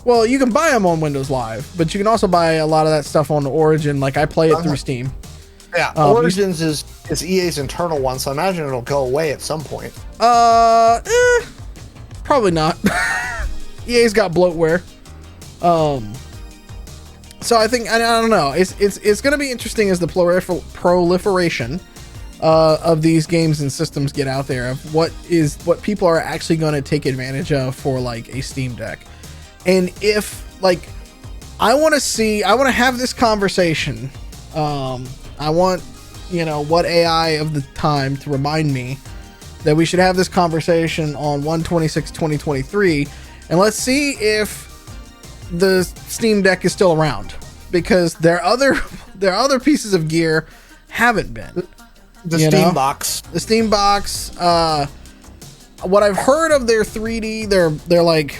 Speaker 1: Well, you can buy them on Windows Live, but you can also buy a lot of that stuff on Origin. Like, I play it through Steam.
Speaker 2: Yeah, Origins is EA's internal one, so I imagine it'll go away at some point.
Speaker 1: Probably not. EA's got bloatware. So I think I don't know. It's going to be interesting as the proliferation of these games and systems get out there, of what people are actually going to take advantage of for, like, a Steam Deck. And if, like, I want to have this conversation. I want, what AI of the time to remind me that we should have this conversation on 1/26/2023, and let's see if the Steam Deck is still around, because their other pieces of gear haven't been.
Speaker 2: The Steam Box.
Speaker 1: The Steam Box. What I've heard of their 3D, they're like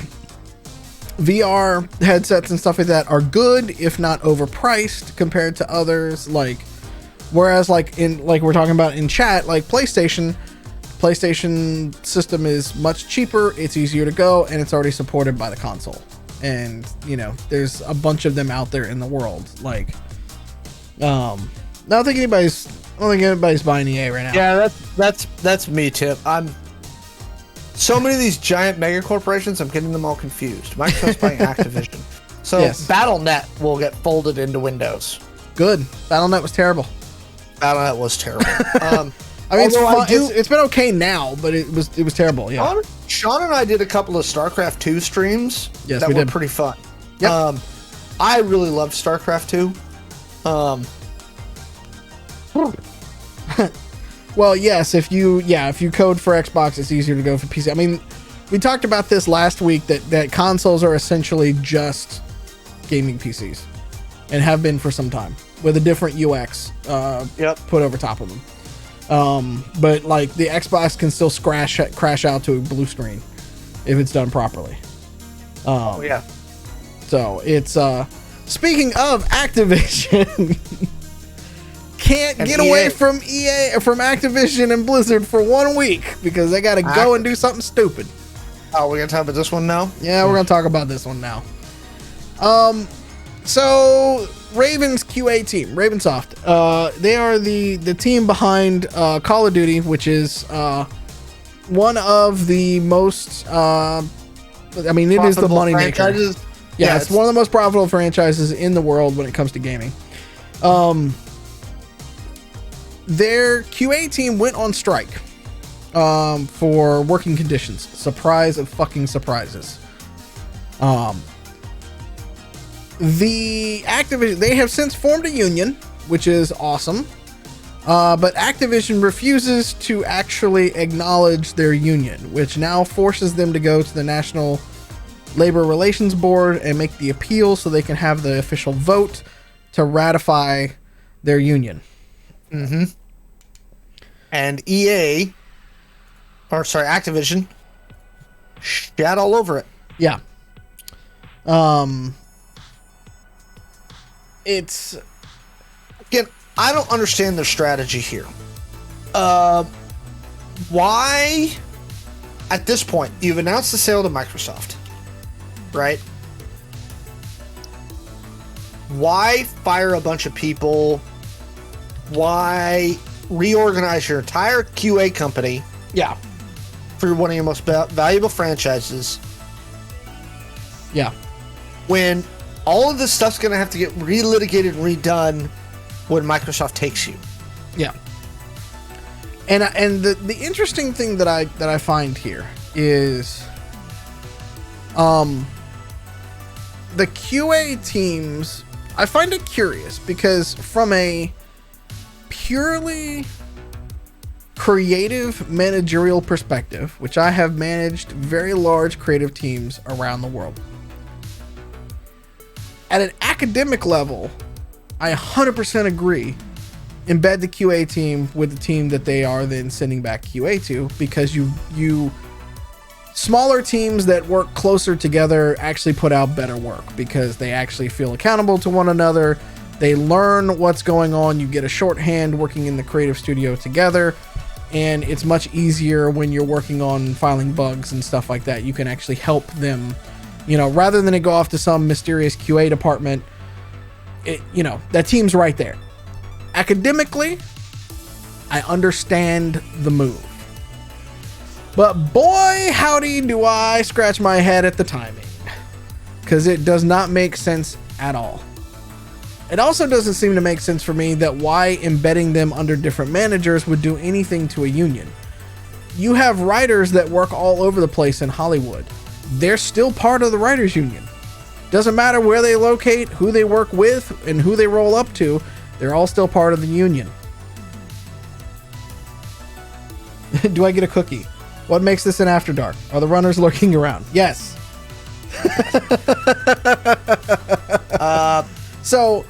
Speaker 1: VR headsets and stuff like that are good, if not overpriced compared to others. Like, whereas like we're talking about in chat, like PlayStation system is much cheaper, it's easier to go, and it's already supported by the console. And there's a bunch of them out there in the world. Like, I don't think anybody's buying EA right now.
Speaker 2: Yeah, that's me, Tip. So many of these giant mega corporations, I'm getting them all confused. Microsoft's buying Activision. So yes. Battle.net will get folded into Windows.
Speaker 1: Good. Battle.net was terrible.
Speaker 2: Battle.net was terrible.
Speaker 1: I mean, it's been okay now, but it was terrible. Yeah.
Speaker 2: Sean and I did a couple of StarCraft 2 streams.
Speaker 1: Yes,
Speaker 2: that
Speaker 1: we
Speaker 2: were
Speaker 1: did.
Speaker 2: Pretty fun.
Speaker 1: Yep.
Speaker 2: I really loved StarCraft 2.
Speaker 1: Well, yes, if you code for Xbox, it's easier to go for PC. I mean, we talked about this last week that consoles are essentially just gaming PCs. and have been for some time, with a different UX put over top of them. But like the Xbox can still crash out to a blue screen if it's done properly. So it's speaking of Activision, can't get away from Activision and Blizzard for 1 week because they got to go and do something stupid.
Speaker 2: Oh, we're gonna talk about this one now?
Speaker 1: Yeah, we're gonna talk about this one now. So Raven's QA team, Ravensoft, they are the team behind Call of Duty, which is one of the most it is the money maker. Yeah, it's one of the most profitable franchises in the world when it comes to gaming. Their QA team went on strike for working conditions. Surprise of fucking surprises. The Activision, they have since formed a union, which is awesome. But Activision refuses to actually acknowledge their union, which now forces them to go to the National Labor Relations Board and make the appeal so they can have the official vote to ratify their union.
Speaker 2: Mm-hmm. And Activision shat all over it.
Speaker 1: Yeah. It's...
Speaker 2: Again, I don't understand their strategy here. Why, at this point, you've announced the sale to Microsoft, right? Why fire a bunch of people? Why reorganize your entire QA company?
Speaker 1: Yeah.
Speaker 2: For one of your most valuable franchises.
Speaker 1: Yeah.
Speaker 2: When all of this stuff's going to have to get relitigated and redone when Microsoft takes you.
Speaker 1: Yeah. And the interesting thing that I find here is the QA teams, I find it curious because from a purely creative managerial perspective, which I have managed very large creative teams around the world. At an academic level, I 100% agree. Embed the QA team with the team that they are then sending back QA to, because you smaller teams that work closer together actually put out better work because they actually feel accountable to one another. They learn what's going on. You get a shorthand working in the creative studio together, and it's much easier when you're working on filing bugs and stuff like that. You can actually help them, rather than it go off to some mysterious QA department. That team's right there. Academically, I understand the move. But boy, howdy do I scratch my head at the timing. Because it does not make sense at all. It also doesn't seem to make sense for me that why embedding them under different managers would do anything to a union. You have writers that work all over the place in Hollywood. They're still part of the writers union. Doesn't matter where they locate, who they work with, and who they roll up to. They're all still part of the union. Do I get a cookie? What makes this an After Dark? Are the runners lurking around? Yes. So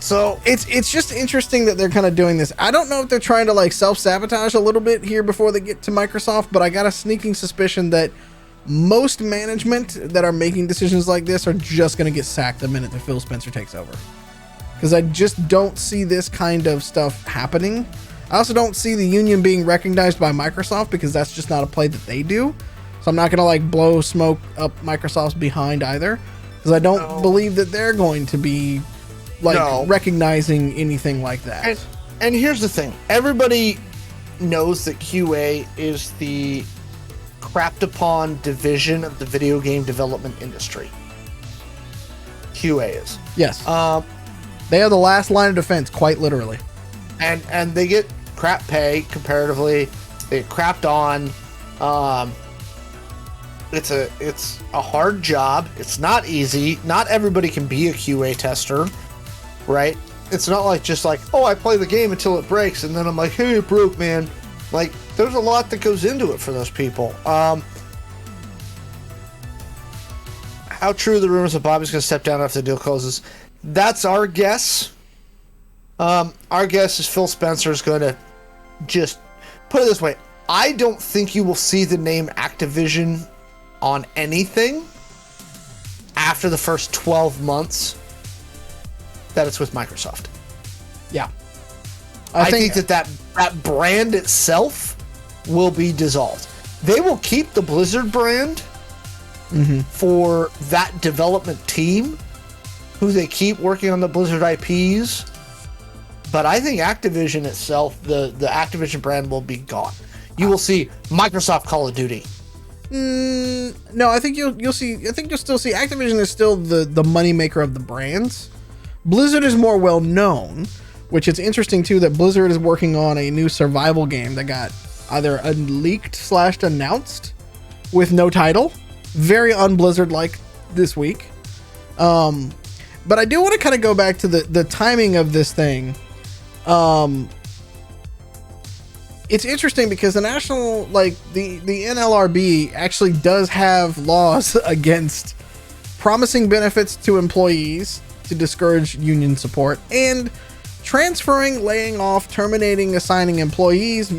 Speaker 1: it's just interesting that they're kind of doing this. I don't know if they're trying to self-sabotage a little bit here before they get to Microsoft, but I got a sneaking suspicion that most management that are making decisions like this are just going to get sacked the minute that Phil Spencer takes over. Because I just don't see this kind of stuff happening. I also don't see the union being recognized by Microsoft because that's just not a play that they do. So I'm not going to blow smoke up Microsoft's behind either. Because I don't believe that they're going to be recognizing anything like that.
Speaker 2: And here's the thing. Everybody knows that QA is the crapped upon division of the video game development industry. QA is.
Speaker 1: Yes. They are the last line of defense, quite literally.
Speaker 2: And they get crap pay comparatively. They get crapped on. It's a hard job. It's not easy. Not everybody can be a QA tester, right? It's not oh, I play the game until it breaks, and then I'm like, hey, it broke, man. There's a lot that goes into it for those people. How true are the rumors that Bobby's going to step down after the deal closes? That's our guess. Our guess is Phil Spencer is going to just put it this way. I don't think you will see the name Activision on anything after the first 12 months that it's with Microsoft.
Speaker 1: Yeah.
Speaker 2: I think that brand itself will be dissolved. They will keep the Blizzard brand for that development team who they keep working on the Blizzard IPs. But I think Activision itself, the Activision brand will be gone. You will see Microsoft Call of Duty.
Speaker 1: No, I think you'll see. I think you'll still see Activision is still the moneymaker of the brands. Blizzard is more well known, which is interesting too. That Blizzard is working on a new survival game that got either leaked/announced with no title. Very un-Blizzard like this week. But I do want to kind of go back to the timing of this thing. It's interesting because the national, like the NLRB actually does have laws against promising benefits to employees to discourage union support and transferring, laying off, terminating, assigning employees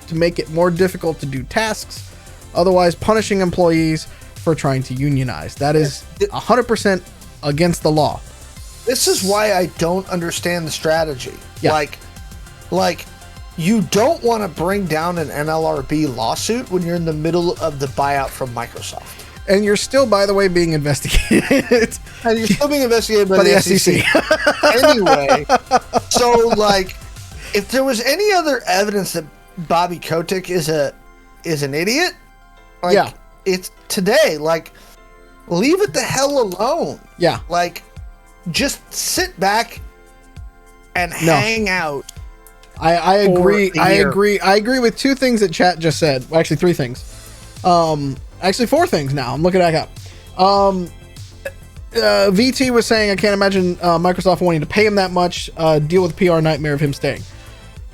Speaker 1: to make it more difficult to do tasks, otherwise punishing employees for trying to unionize. That is 100% against the law.
Speaker 2: This is why I don't understand the strategy.
Speaker 1: Yeah.
Speaker 2: Like you don't want to bring down an NLRB lawsuit when you're in the middle of the buyout from Microsoft.
Speaker 1: And you're still, by the way, being investigated.
Speaker 2: And you're still being investigated by the SEC. Anyway, so like, if there was any other evidence that Bobby Kotick is an idiot, like, it's today. Like, leave it the hell alone.
Speaker 1: Yeah.
Speaker 2: Like, just sit back and hang out.
Speaker 1: I agree. I agree with two things that chat just said. Well, actually, three things. Actually, four things now. I'm looking back up. VT was saying, I can't imagine Microsoft wanting to pay him that much. Deal with the PR nightmare of him staying.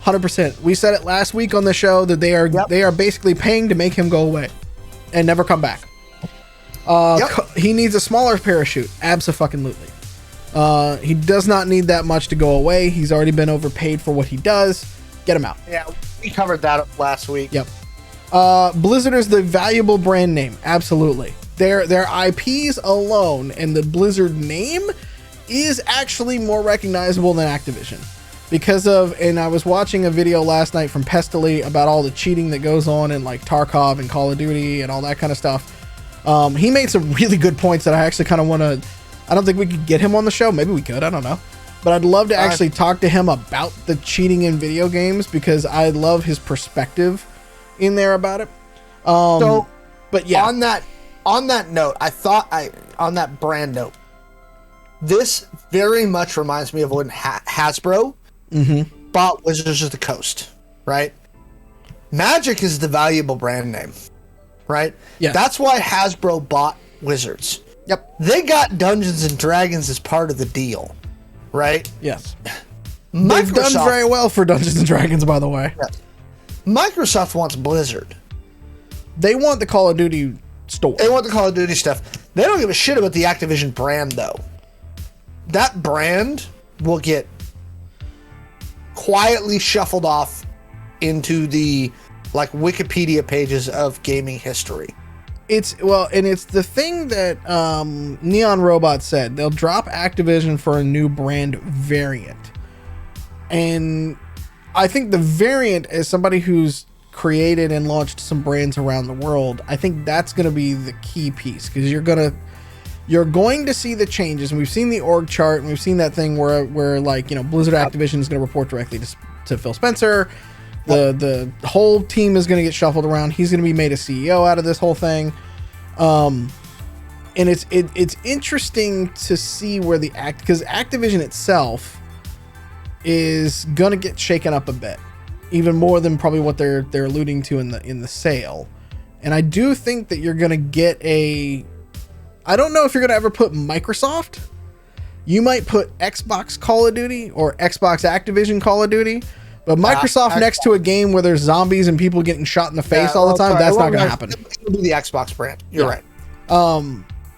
Speaker 1: 100%. We said it last week on the show that they are basically paying to make him go away and never come back. He needs a smaller parachute. Abso-fucking-lutely. He does not need that much to go away. He's already been overpaid for what he does. Get him out.
Speaker 2: Yeah, we covered that last week.
Speaker 1: Yep. Blizzard is the valuable brand name. Absolutely. Their IPs alone and the Blizzard name is actually more recognizable than Activision because of, and I was watching a video last night from Pestily about all the cheating that goes on in like Tarkov and Call of Duty and all that kind of stuff. He made some really good points that I actually kind of want to, I don't think we could get him on the show. Maybe we could. I don't know. But I'd love to actually talk to him about the cheating in video games because I love his perspective in there about it. But yeah.
Speaker 2: On that note, on that brand note, this very much reminds me of when Hasbro bought Wizards of the Coast, right? Magic is the valuable brand name, right?
Speaker 1: Yeah.
Speaker 2: That's why Hasbro bought Wizards.
Speaker 1: Yep.
Speaker 2: They got Dungeons and Dragons as part of the deal, right?
Speaker 1: Yes. They've done very well for Dungeons and Dragons, by the way.
Speaker 2: Yes. Microsoft wants Blizzard.
Speaker 1: They want the Call of Duty store.
Speaker 2: They want the Call of Duty stuff. They don't give a shit about the Activision brand, though. That brand will get quietly shuffled off into the like Wikipedia pages of gaming history.
Speaker 1: It's the thing that Neon Robot said. They'll drop Activision for a new brand variant. And I think the variant, as somebody who's created and launched some brands around the world, I think that's going to be the key piece because you're going to see the changes. And we've seen the org chart and we've seen that thing where like, you know, Blizzard Activision is going to report directly to Phil Spencer. The whole team is going to get shuffled around. He's going to be made a CEO out of this whole thing. And it's interesting to see where because Activision itself is going to get shaken up a bit, even more than probably what they're alluding to in the sale. And I do think that you're going to get I don't know if you're going to ever put Microsoft. You might put Xbox Call of Duty or Xbox Activision Call of Duty. But Microsoft next to a game where there's zombies and people getting shot in the face all the time, that's not going to happen.
Speaker 2: It'll be the Xbox brand. You're right.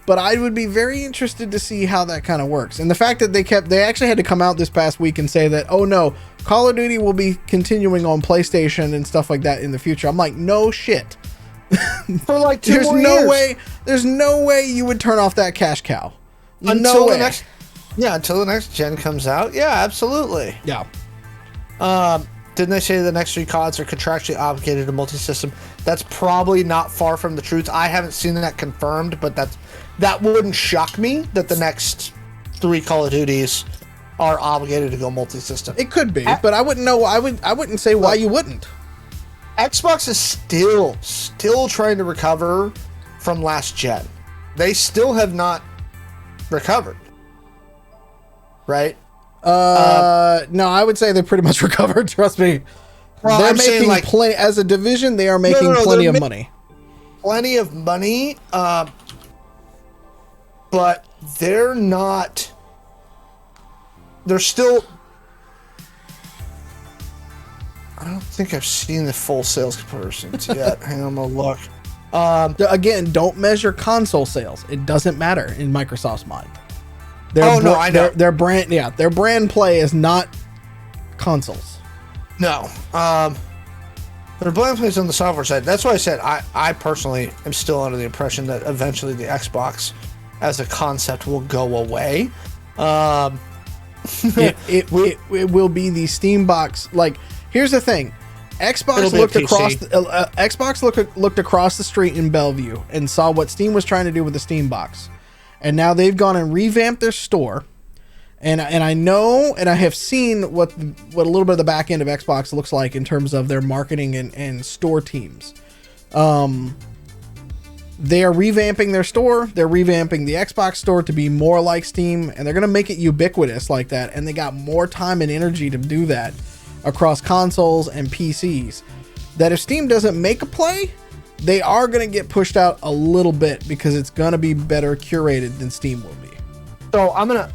Speaker 1: but I would be very interested to see how that kind of works. And the fact that they actually had to come out this past week and say that, oh no, Call of Duty will be continuing on PlayStation and stuff like that in the future. I'm like, no shit.
Speaker 2: For like 2 more years.
Speaker 1: There's no way you would turn off that cash cow.
Speaker 2: Until the next gen comes out. Yeah, absolutely.
Speaker 1: Yeah.
Speaker 2: Didn't they say the next 3 CODs are contractually obligated to multi-system? That's probably not far from the truth. I haven't seen that confirmed, but that wouldn't shock me that the next 3 Call of Duties are obligated to go multi-system.
Speaker 1: It could be, but I wouldn't know. I wouldn't say why you wouldn't.
Speaker 2: Xbox is still trying to recover from last gen. They still have not recovered. Right?
Speaker 1: No, I would say they're pretty much recovered. Trust me.
Speaker 2: Well,
Speaker 1: they're
Speaker 2: I'm
Speaker 1: making
Speaker 2: saying,
Speaker 1: plenty as a division. They are making plenty of money.
Speaker 2: Plenty of money, but they're not. They're still. I don't think I've seen the full sales comparisons yet. Hang on, I'm gonna look.
Speaker 1: Again, don't measure console sales. It doesn't matter in Microsoft's mind.
Speaker 2: I know.
Speaker 1: Their brand play is not consoles.
Speaker 2: No. Their brand play is on the software side. That's why I said I personally am still under the impression that eventually the Xbox as a concept will go away.
Speaker 1: It will be the Steam box. Like, here's the thing. Xbox looked across the street in Bellevue and saw what Steam was trying to do with the Steam box. And now they've gone and revamped their store, and I know, and I have seen what a little bit of the back end of Xbox looks like in terms of their marketing and store teams. They are revamping their store. They're revamping the Xbox store to be more like Steam, and they're going to make it ubiquitous like that. And they got more time and energy to do that across consoles and PCs. That if Steam doesn't make a play, they are going to get pushed out a little bit because it's going to be better curated than Steam will be.
Speaker 2: So I'm gonna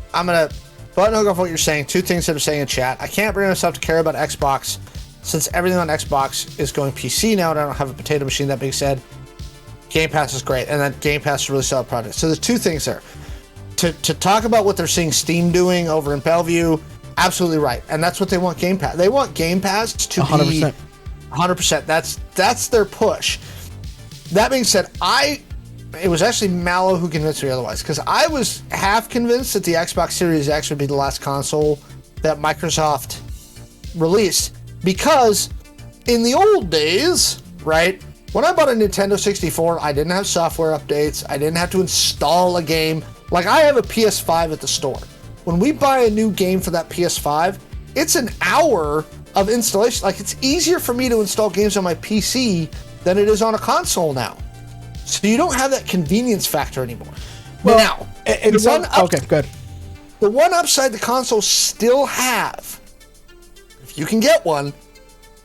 Speaker 2: button hook off what you're saying. 2 things that I'm saying in chat. I can't bring myself to care about Xbox since everything on Xbox is going PC now, and I don't have a potato machine. That being said, Game Pass is great, and that Game Pass is a really solid product. So there's 2 things there. To talk about what they're seeing Steam doing over in Bellevue, absolutely right, and that's what they want Game Pass. They want Game Pass to 100%. Be 100%. That's their push. That being said, it was actually Mallo who convinced me otherwise, because I was half convinced that the Xbox Series X would be the last console that Microsoft released, because in the old days, right, when I bought a Nintendo 64, I didn't have software updates, I didn't have to install a game. Like, I have a PS5 at the store. When we buy a new game for that PS5, it's an hour of installation. Like, it's easier for me to install games on my PC than it is on a console now. So you don't have that convenience factor anymore.
Speaker 1: Well,
Speaker 2: now,
Speaker 1: okay, good.
Speaker 2: The one upside the consoles still have, if you can get one,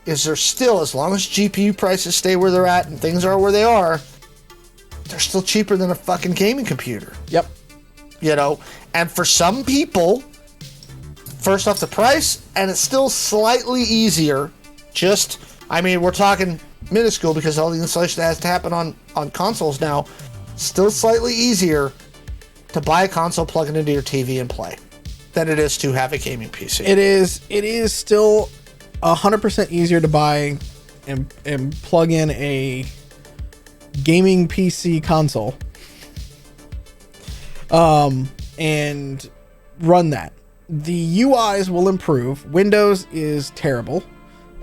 Speaker 2: is they're still, as long as GPU prices stay where they're at and things are where they are, they're still cheaper than a fucking gaming computer.
Speaker 1: Yep.
Speaker 2: You know, and for some people, first off the price, and it's still slightly easier. We're talking minuscule because all the installation has to happen on consoles now. Still slightly easier to buy a console, plug it into your TV, and play than it is to have a gaming PC.
Speaker 1: It is still 100% easier to buy and plug in a gaming PC console and run that. The UIs will improve. Windows is terrible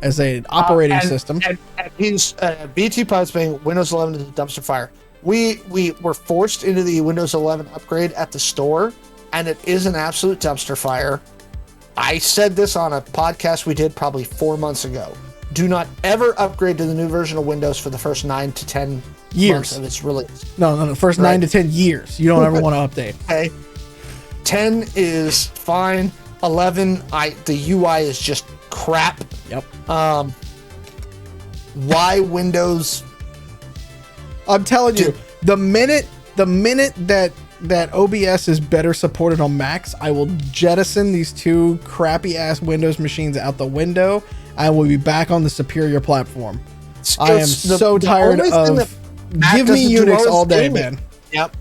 Speaker 1: as an operating system.
Speaker 2: And he's BT Pod's saying Windows 11 is a dumpster fire. We were forced into the Windows 11 upgrade at the store, and it is an absolute dumpster fire. I said this on a podcast we did probably 4 months ago. Do not ever upgrade to the new version of Windows for the first 9 to 10
Speaker 1: years
Speaker 2: months of its release.
Speaker 1: No, first 9 to 10 years. You don't ever want to update.
Speaker 2: Okay. 10 is fine. 11, the UI is just crap.
Speaker 1: Yep.
Speaker 2: Why Windows?
Speaker 1: I'm telling you, the minute that OBS is better supported on Macs, I will jettison these 2 crappy ass Windows machines out the window. I will be back on the superior platform. I am so tired of give me Unix all day, man.
Speaker 2: Yep.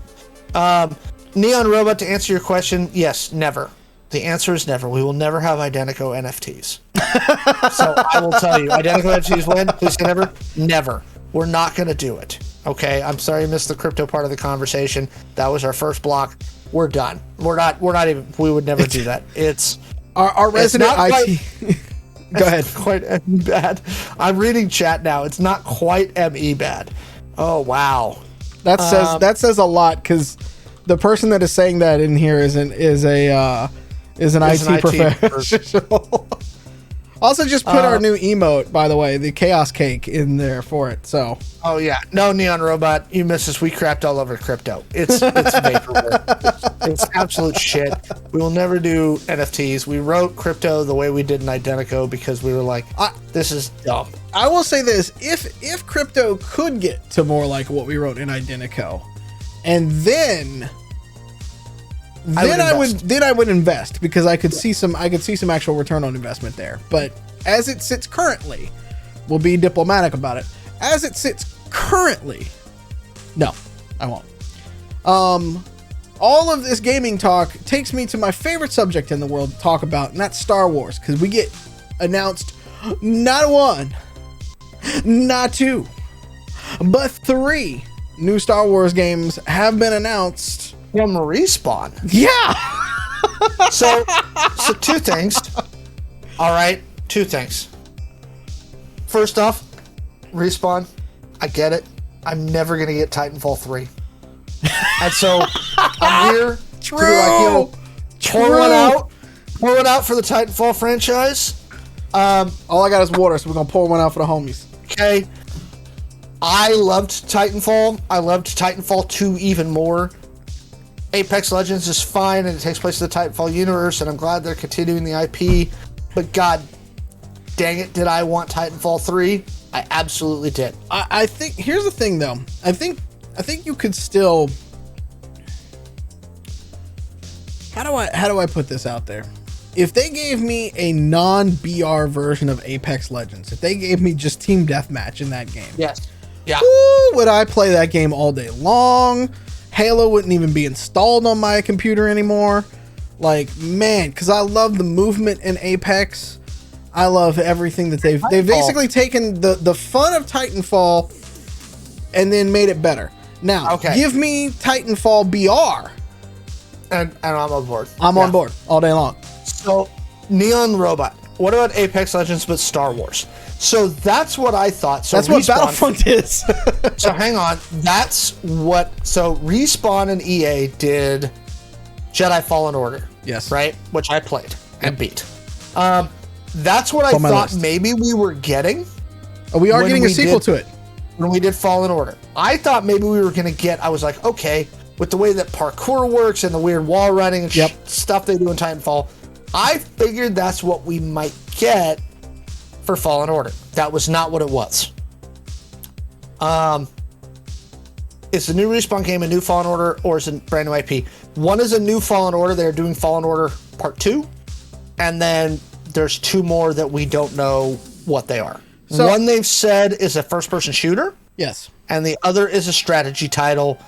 Speaker 2: Neon Robot, to answer your question, yes, never. The answer is never. We will never have Identico NFTs. So I will tell you, Identico NFTs when? Please say never. Never. We're not going to do it. Okay. I'm sorry I missed the crypto part of the conversation. That was our first block. We're done. We're not even. We would never do that. It's
Speaker 1: our resident IT. Go ahead.
Speaker 2: Quite ME bad. I'm reading chat now. It's not quite ME bad. Oh wow.
Speaker 1: That says a lot, because the person that is saying that in here is an IT professional. Also, just put our new emote, by the way, the chaos cake, in there for it. So.
Speaker 2: Oh yeah, no, Neon Robot, you missed us. We crapped all over crypto. It's vaporware. It's absolute shit. We will never do NFTs. We wrote crypto the way we did in Identico because we were like, this is dumb.
Speaker 1: I will say this: if crypto could get to more like what we wrote in Identico, and then I would invest, because I could see some actual return on investment there. But as it sits currently, we'll be diplomatic about it. As it sits currently, no, I won't. All of this gaming talk takes me to my favorite subject in the world to talk about, and that's Star Wars, because we get announced not one, not two, but 3 new Star Wars games have been announced.
Speaker 2: From Respawn.
Speaker 1: Yeah.
Speaker 2: So 2 things. All right, 2 things. First off, Respawn, I get it. I'm never gonna get Titanfall 3, and so I'm here
Speaker 1: True.
Speaker 2: to like, pour one out for the Titanfall franchise.
Speaker 1: All I got is water, so we're gonna pour one out for the homies.
Speaker 2: Okay. I loved Titanfall. I loved Titanfall 2 even more. Apex Legends is fine, and it takes place in the Titanfall universe, and I'm glad they're continuing the IP. But god dang it, did I want Titanfall 3? I absolutely did.
Speaker 1: I think here's the thing, though. I think you could still. How do I put this out there? If they gave me a non-BR version of Apex Legends, if they gave me just team deathmatch in that game,
Speaker 2: yes, yeah,
Speaker 1: would I play that game all day long? Halo wouldn't even be installed on my computer anymore. Like, man, because I love the movement in Apex. I love everything that they've basically taken the fun of Titanfall and then made it better. Now, give me Titanfall BR.
Speaker 2: And I'm on board.
Speaker 1: I'm on board all day long.
Speaker 2: So, Neon Robot. What about Apex Legends but Star Wars? So that's what I thought. So
Speaker 1: that's what Battlefront is.
Speaker 2: So hang on. So Respawn and EA did Jedi Fallen Order.
Speaker 1: Yes.
Speaker 2: Right? Which I played and beat. That's what I thought maybe we were getting.
Speaker 1: Oh, we are getting a sequel to it.
Speaker 2: When we did Fallen Order. I thought maybe we were going to get, I was like, okay, with the way that parkour works and the weird wall running and stuff they do in Titanfall, I figured that's what we might get for Fallen Order. That was not what it was. It's a new Respawn game, a new Fallen Order, or is it a brand new IP? One is a new Fallen Order. They're doing Fallen Order Part 2. And then there's 2 more that we don't know what they are. So, one they've said is a first-person shooter.
Speaker 1: Yes.
Speaker 2: And the other is a strategy title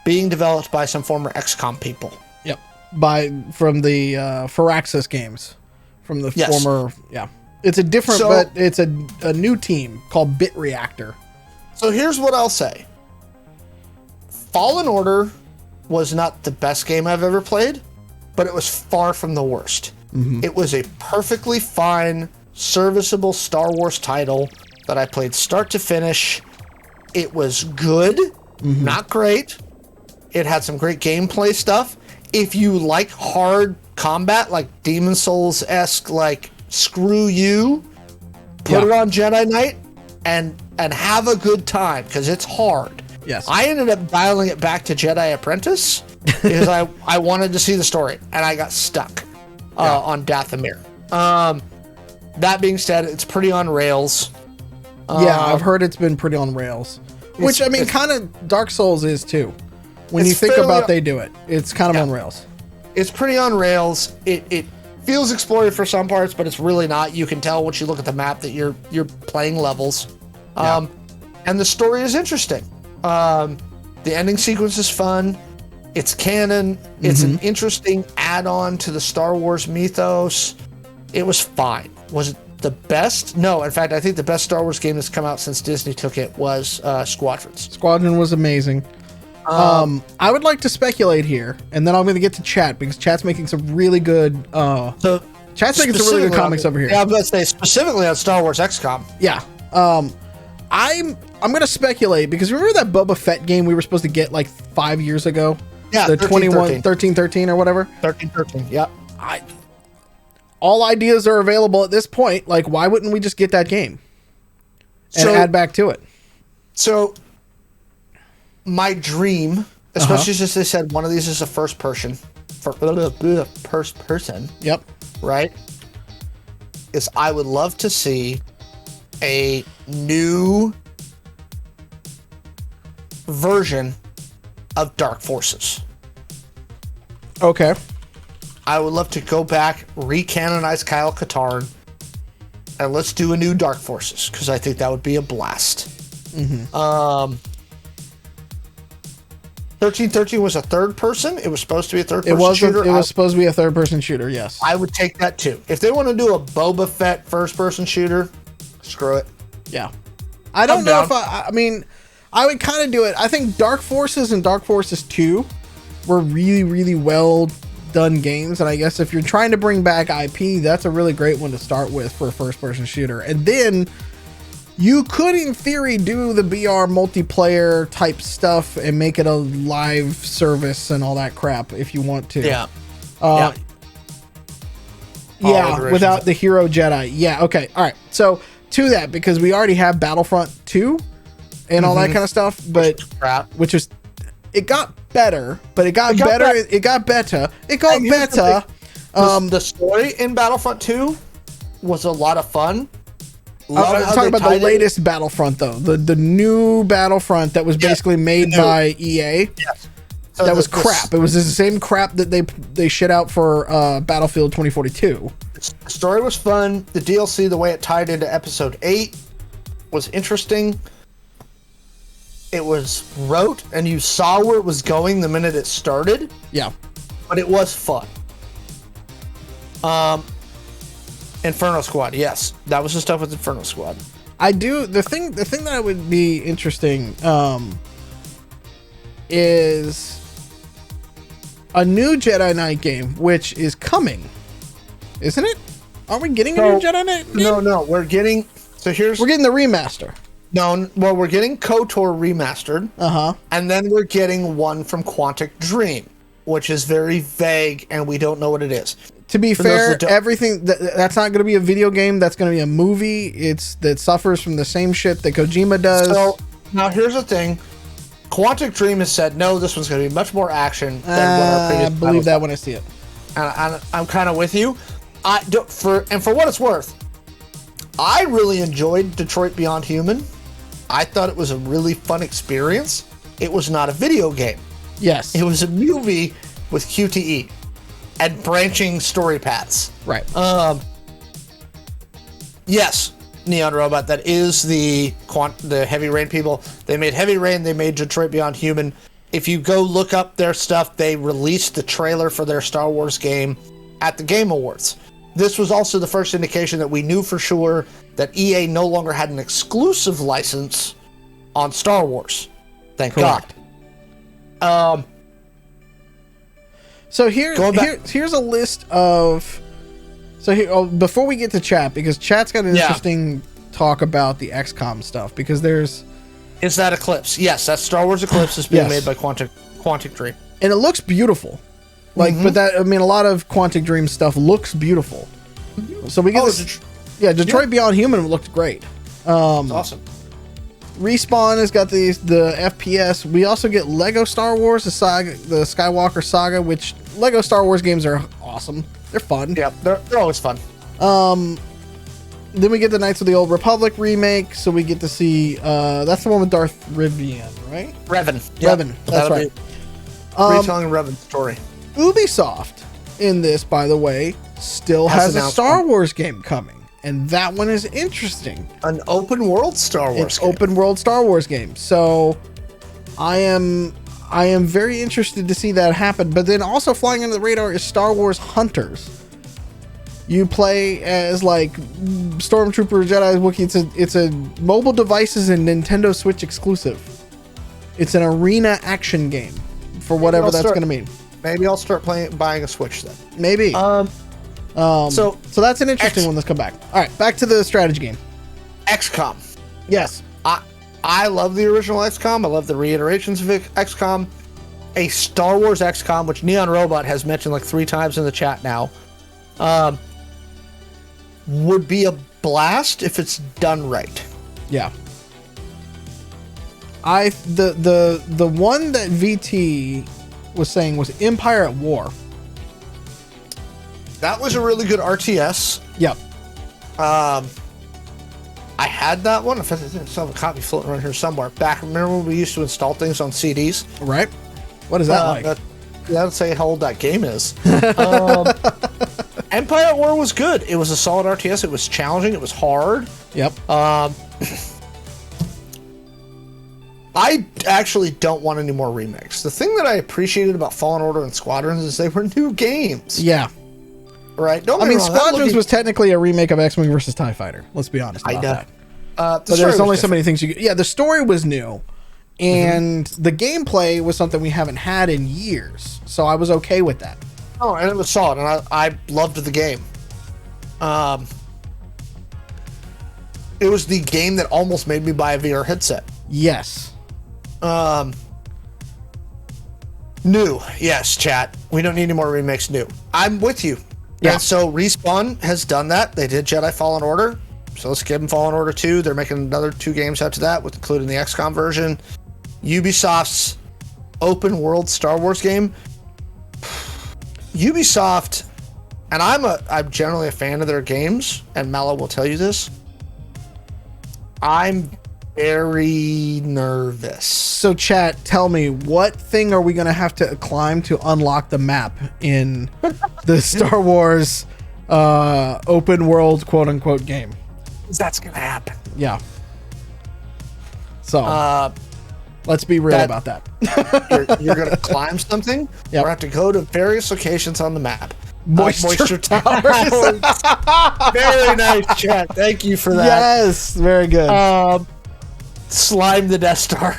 Speaker 2: being developed by some former XCOM people.
Speaker 1: Yep. From the Firaxis games. From the former... Yeah. It's a different, but it's a new team called Bit Reactor.
Speaker 2: So here's what I'll say. Fallen Order was not the best game I've ever played, but it was far from the worst. Mm-hmm. It was a perfectly fine, serviceable Star Wars title that I played start to finish. It was good, not great. It had some great gameplay stuff. If you like hard combat, like Demon Souls-esque, like screw you, put it on Jedi Knight and have a good time, because it's hard.
Speaker 1: Yes.
Speaker 2: I ended up dialing it back to Jedi Apprentice because I wanted to see the story, and I got stuck on Dathomir. That being said, it's pretty on rails.
Speaker 1: I've heard it's been pretty on rails. Which, I mean, kind of Dark Souls is too. When you think about they do it, it's kind of on rails.
Speaker 2: It's pretty on rails. It feels explorative for some parts, but it's really not. You can tell once you look at the map that you're playing levels. And the story is interesting. The ending sequence is fun. It's canon. It's an interesting add-on to the Star Wars mythos. It was fine. Was it the best? No. In fact, I think the best Star Wars game that's come out since Disney took it was Squadrons.
Speaker 1: Squadron was amazing. I would like to speculate here, and then I'm going to get to chat because chat's making some really good. Chat's making some really good comics over here.
Speaker 2: Yeah, I'm going to say specifically on Star Wars XCOM.
Speaker 1: Yeah. I'm going to speculate because remember that Boba Fett game we were supposed to get like 5 years ago?
Speaker 2: Yeah,
Speaker 1: the 1313 or whatever.
Speaker 2: 1313. Yep.
Speaker 1: All ideas are available at this point. Like, why wouldn't we just get that game and add back to it? So,
Speaker 2: my dream, especially since they said one of these is a first person.
Speaker 1: Yep.
Speaker 2: Right? Is I would love to see a new version of Dark Forces.
Speaker 1: Okay.
Speaker 2: I would love to go back, recanonize Kyle Katarn, and let's do a new Dark Forces because I think that would be a blast. 1313 was a third person. It was supposed to be a third person shooter.
Speaker 1: It was supposed to be a third person shooter. Yes.
Speaker 2: I would take that too. If they want to do a Boba Fett first person shooter, screw it.
Speaker 1: Yeah. I don't know if I mean, I would kind of do it. I think Dark Forces and Dark Forces 2 were really, really well done games. And I guess if you're trying to bring back IP, that's a really great one to start with for a first person shooter. And then you could, in theory, do the BR multiplayer type stuff and make it a live service and all that crap if you want to.
Speaker 2: Yeah.
Speaker 1: Without the Hero Jedi. Yeah. Okay. All right. So to that, because we already have Battlefront 2 and all that kind of stuff, but which was, it got better, but it got better. It got better.
Speaker 2: The story in Battlefront 2 was a lot of fun.
Speaker 1: I'm talking about the latest Battlefront, though. The new Battlefront that was basically made by EA.
Speaker 2: Yes. So
Speaker 1: that was crap. It was the same crap that they shit out for Battlefield 2042.
Speaker 2: The story was fun. The DLC, the way it tied into Episode 8, was interesting. It was rote, and you saw where it was going the minute it started.
Speaker 1: Yeah.
Speaker 2: But it was fun. Inferno Squad, yes. That was the stuff with Inferno Squad.
Speaker 1: I do. The thing that would be interesting is a new Jedi Knight game, which is coming. Isn't it? Are we getting a new Jedi Knight game?
Speaker 2: No. We're getting the
Speaker 1: remaster.
Speaker 2: No, well, we're getting KOTOR remastered. And then we're getting one from Quantic Dream, which is very vague, and we don't know what it is.
Speaker 1: To be fair, everything that's not going to be a video game. That's going to be a movie. That suffers from the same shit that Kojima does.
Speaker 2: So now here's the thing: Quantic Dream has said no. This one's going to be much more action than what our previous.
Speaker 1: I believe that when I see it.
Speaker 2: And I'm kind of with you. For what it's worth, I really enjoyed Detroit Beyond Human. I thought it was a really fun experience. It was not a video game.
Speaker 1: Yes,
Speaker 2: it was a movie with QTE. And branching story paths.
Speaker 1: Right.
Speaker 2: Yes, Neon Robot. That is the Heavy Rain people. They made Heavy Rain. They made Detroit Beyond Human. If you go look up their stuff, they released the trailer for their Star Wars game at the Game Awards. This was also the first indication that we knew for sure that EA no longer had an exclusive license on Star Wars. Thank God.
Speaker 1: So here's a list of. Before we get to chat, because chat's got an interesting talk about the XCOM stuff, because there's.
Speaker 2: Is that Eclipse? Yes, that's Star Wars Eclipse is being made by Quantic Dream,
Speaker 1: and it looks beautiful. But a lot of Quantic Dream stuff looks beautiful. So we get Detroit Beyond Human looked great.
Speaker 2: Awesome.
Speaker 1: Respawn has got the FPS. We also get Lego Star Wars, the Skywalker Saga, which Lego Star Wars games are awesome. They're fun.
Speaker 2: Yeah, they're always fun.
Speaker 1: Then we get the Knights of the Old Republic remake, so we get to see that's the one with Darth Rivian, right?
Speaker 2: Revan.
Speaker 1: Revan. That's right.
Speaker 2: Retelling Revan's story.
Speaker 1: Ubisoft in this, by the way, still has a Star Wars game coming. And that one is interesting.
Speaker 2: An open world Star Wars game.
Speaker 1: Open world Star Wars game. So I'm I am very interested to see that happen. But then also flying under the radar is Star Wars Hunters. You play as like Stormtrooper, Jedi, Wookiee. It's a mobile devices and Nintendo Switch exclusive. It's an arena action game for whatever that's going to mean.
Speaker 2: Maybe I'll start buying a Switch then.
Speaker 1: Maybe. So that's an interesting one that's come back. All right, back to the strategy game.
Speaker 2: XCOM.
Speaker 1: Yes.
Speaker 2: I love the original XCOM. I love the reiterations of XCOM. A Star Wars XCOM, which Neon Robot has mentioned like 3 times in the chat now, would be a blast if it's done right.
Speaker 1: Yeah. The one that VT was saying was Empire at War.
Speaker 2: That was a really good RTS.
Speaker 1: Yep.
Speaker 2: I had that one. In fact, I still have a copy floating around here somewhere. Remember when we used to install things on CDs?
Speaker 1: Right. What is that like?
Speaker 2: That'll say how old that game is. Empire at War was good. It was a solid RTS. It was challenging. It was hard.
Speaker 1: Yep.
Speaker 2: I actually don't want any more remakes. The thing that I appreciated about Fallen Order and Squadrons is they were new games.
Speaker 1: Yeah.
Speaker 2: Right.
Speaker 1: Squadrons was technically a remake of X-Wing versus TIE Fighter. Let's be honest about that. But there's only so many things you could... Yeah, the story was new. And the gameplay was something we haven't had in years. So I was okay with that.
Speaker 2: Oh, and it was solid. And I loved the game. It was the game that almost made me buy a VR headset.
Speaker 1: Yes.
Speaker 2: New. Yes, chat. We don't need any more remakes new. I'm with you. Yeah. And so Respawn has done that. They did Jedi Fallen Order. So let's give them Fallen Order 2. They're making another 2 games after that, with including the XCOM version. Ubisoft's open world Star Wars game. Ubisoft, and I'm generally a fan of their games, and Mallo will tell you this. I'm very nervous.
Speaker 1: So chat, tell me, what thing are we going to have to climb to unlock the map in the Star Wars open world quote unquote game?
Speaker 2: That's going to happen.
Speaker 1: Yeah. So let's be real about that.
Speaker 2: you're going to climb something.
Speaker 1: Yep.
Speaker 2: Or have to go to various locations on the map.
Speaker 1: Moisture towers.
Speaker 2: Very nice, chat. Thank you for that.
Speaker 1: Yes, very good.
Speaker 2: Slime the Death Star.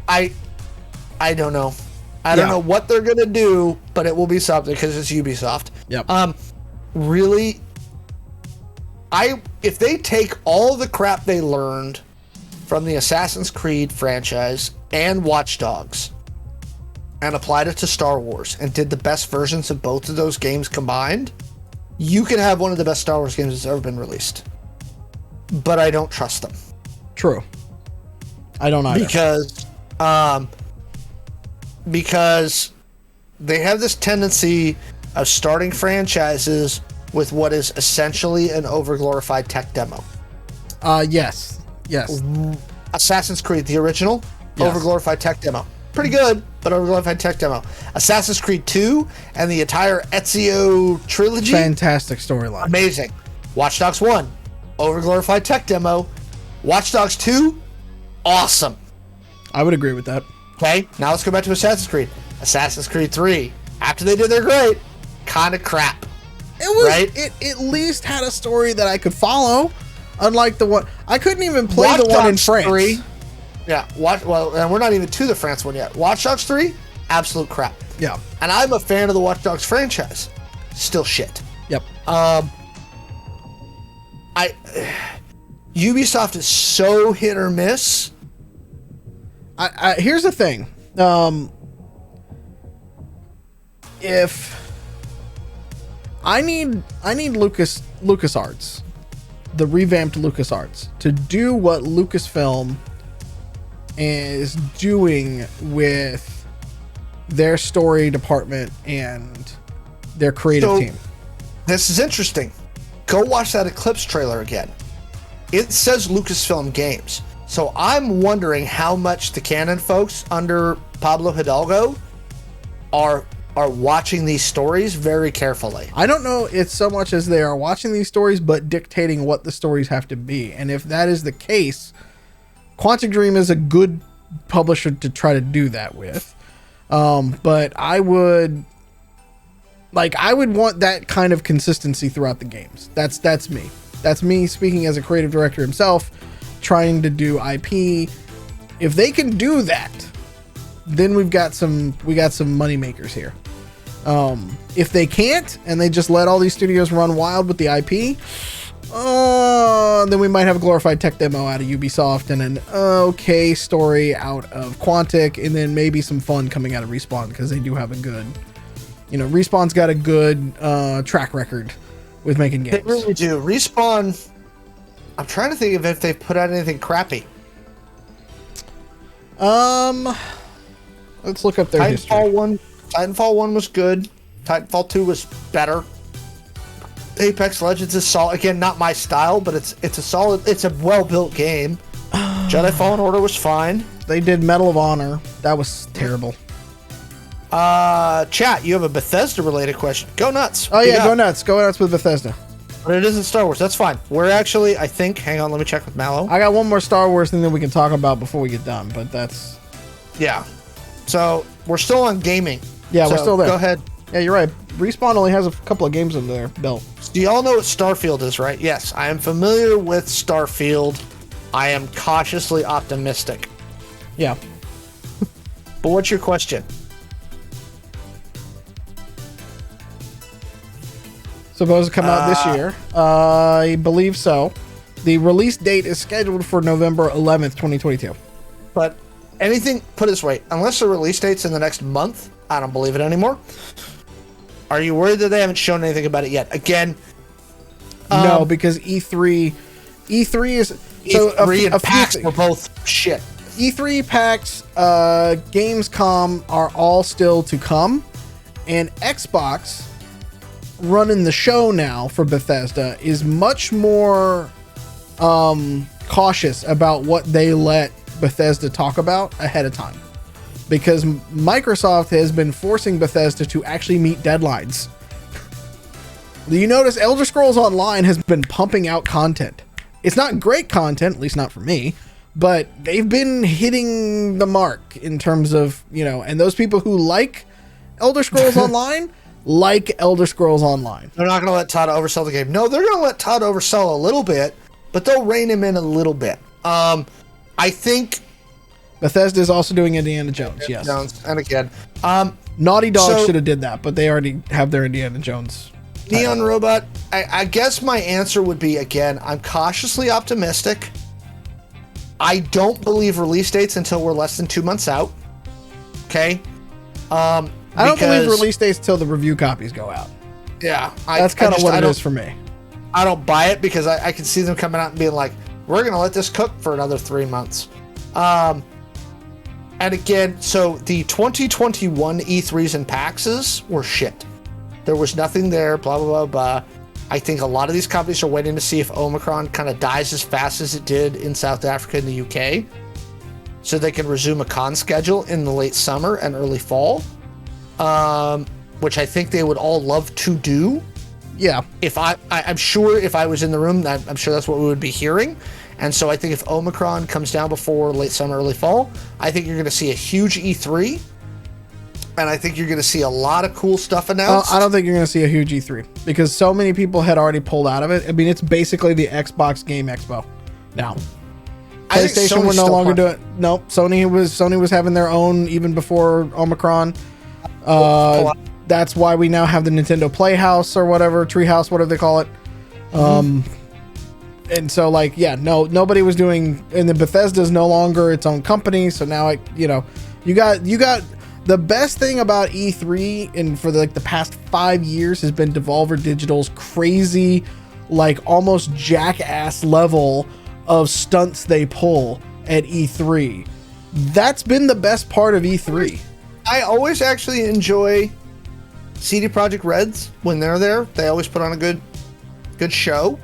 Speaker 2: I don't know. I don't know what they're gonna do, but it will be something because it's Ubisoft.
Speaker 1: Yep.
Speaker 2: Really, if they take all the crap they learned from the Assassin's Creed franchise and Watch Dogs and applied it to Star Wars and did the best versions of both of those games combined, you could have one of the best Star Wars games that's ever been released. But I don't trust them.
Speaker 1: True. I don't either.
Speaker 2: Because they have this tendency of starting franchises with what is essentially an overglorified tech demo.
Speaker 1: Yes.
Speaker 2: Assassin's Creed, the original, overglorified tech demo. Pretty good, but overglorified tech demo. Assassin's Creed 2 and the entire Ezio trilogy.
Speaker 1: Fantastic storyline.
Speaker 2: Amazing. Watch Dogs 1, overglorified tech demo. Watch Dogs 2, awesome.
Speaker 1: I would agree with that.
Speaker 2: Okay, now let's go back to Assassin's Creed. Assassin's Creed 3, after they did their great, kind of crap.
Speaker 1: It was right? It at least had a story that I could follow, unlike the one I couldn't even play Watch the one in France. 3,
Speaker 2: yeah, and we're not even to the France one yet. Watch Dogs 3, absolute crap.
Speaker 1: Yeah.
Speaker 2: And I'm a fan of the Watch Dogs franchise. Still shit.
Speaker 1: Yep.
Speaker 2: Ubisoft is so hit or miss.
Speaker 1: Here's the thing. If I need LucasArts, the revamped LucasArts, to do what Lucasfilm is doing with their story department and their creative team.
Speaker 2: This is interesting. Go watch that Eclipse trailer again. It says Lucasfilm Games. So I'm wondering how much the Canon folks under Pablo Hidalgo are watching these stories very carefully.
Speaker 1: I don't know it's so much as they are watching these stories, but dictating what the stories have to be. And if that is the case, Quantic Dream is a good publisher to try to do that with. But I would want that kind of consistency throughout the games. That's me. That's me speaking as a creative director himself, trying to do IP. If they can do that, then we got some money makers here. If they can't, and they just let all these studios run wild with the IP, then we might have a glorified tech demo out of Ubisoft and an okay story out of Quantic, and then maybe some fun coming out of Respawn, because they do have a good, Respawn's got a good track record with making games.
Speaker 2: They really do. Respawn, I'm trying to think of if they've put out anything crappy.
Speaker 1: Let's look up their history.
Speaker 2: Titanfall 1 was good. Titanfall 2 was better. Apex Legends is solid. Again, not my style, but it's a well-built game. Jedi Fallen Order was fine.
Speaker 1: They did Medal of Honor. That was terrible.
Speaker 2: Chat, you have a Bethesda-related question. Go nuts.
Speaker 1: Oh, yeah, go nuts. Go nuts with Bethesda.
Speaker 2: But it isn't Star Wars. That's fine. We're actually, I think, hang on, let me check with Mallo.
Speaker 1: I got one more Star Wars thing that we can talk about before we get done, but that's...
Speaker 2: Yeah. So, we're still on gaming.
Speaker 1: Yeah, we're still there.
Speaker 2: Go ahead.
Speaker 1: Yeah, you're right. Respawn only has a couple of games under their belt.
Speaker 2: Do y'all know what Starfield is, right? Yes, I am familiar with Starfield. I am cautiously optimistic.
Speaker 1: Yeah.
Speaker 2: But what's your question?
Speaker 1: Supposed to come out this year. I believe so. The release date is scheduled for November 11th, 2022.
Speaker 2: But anything, put it this way, unless the release date's in the next month, I don't believe it anymore. Are you worried that they haven't shown anything about it yet? Again,
Speaker 1: no, because E3 is so
Speaker 2: E3 and PAX were both shit.
Speaker 1: E3, PAX, Gamescom are all still to come, and Xbox running the show now for Bethesda is much more cautious about what they let Bethesda talk about ahead of time, because Microsoft has been forcing Bethesda to actually meet deadlines. You notice Elder Scrolls Online has been pumping out content. It's not great content, at least not for me, but they've been hitting the mark in terms of, and those people who like Elder Scrolls Online like Elder Scrolls Online.
Speaker 2: They're not going to let Todd oversell the game. No, they're going to let Todd oversell a little bit, but they'll rein him in a little bit. I think
Speaker 1: Bethesda is also doing Indiana Jones. Yes.
Speaker 2: And again,
Speaker 1: Naughty Dog should have did that, but they already have their Indiana Jones
Speaker 2: Neon Robot. I guess my answer would be, again, I'm cautiously optimistic. I don't believe release dates until we're less than 2 months out. Okay.
Speaker 1: I don't believe release dates till the review copies go out.
Speaker 2: Yeah.
Speaker 1: That's kind of what it is for me.
Speaker 2: I don't buy it because I can see them coming out and being like, we're going to let this cook for another 3 months. And again, so the 2021 E3s and PAXs were shit. There was nothing there, blah, blah, blah, blah. I think a lot of these companies are waiting to see if Omicron kind of dies as fast as it did in South Africa and the UK, so they can resume a con schedule in the late summer and early fall, which I think they would all love to do.
Speaker 1: Yeah.
Speaker 2: I'm sure if I was in the room, I'm sure that's what we would be hearing. And so I think if Omicron comes down before late summer, early fall, I think you're going to see a huge E3. And I think you're going to see a lot of cool stuff announced.
Speaker 1: I don't think you're going to see a huge E3 because so many people had already pulled out of it. I mean, it's basically the Xbox Game Expo now. PlayStation were no longer doing. Nope, Sony was having their own even before Omicron. That's why we now have the Nintendo Playhouse or whatever, Treehouse, whatever they call it. And so, nobody was doing, and the Bethesda's no longer its own company. So now, you got the best thing about E3 and for the past 5 years has been Devolver Digital's crazy, almost jackass level of stunts they pull at E3. That's been the best part of E3.
Speaker 2: I always actually enjoy CD Projekt Reds when they're there. They always put on a good show.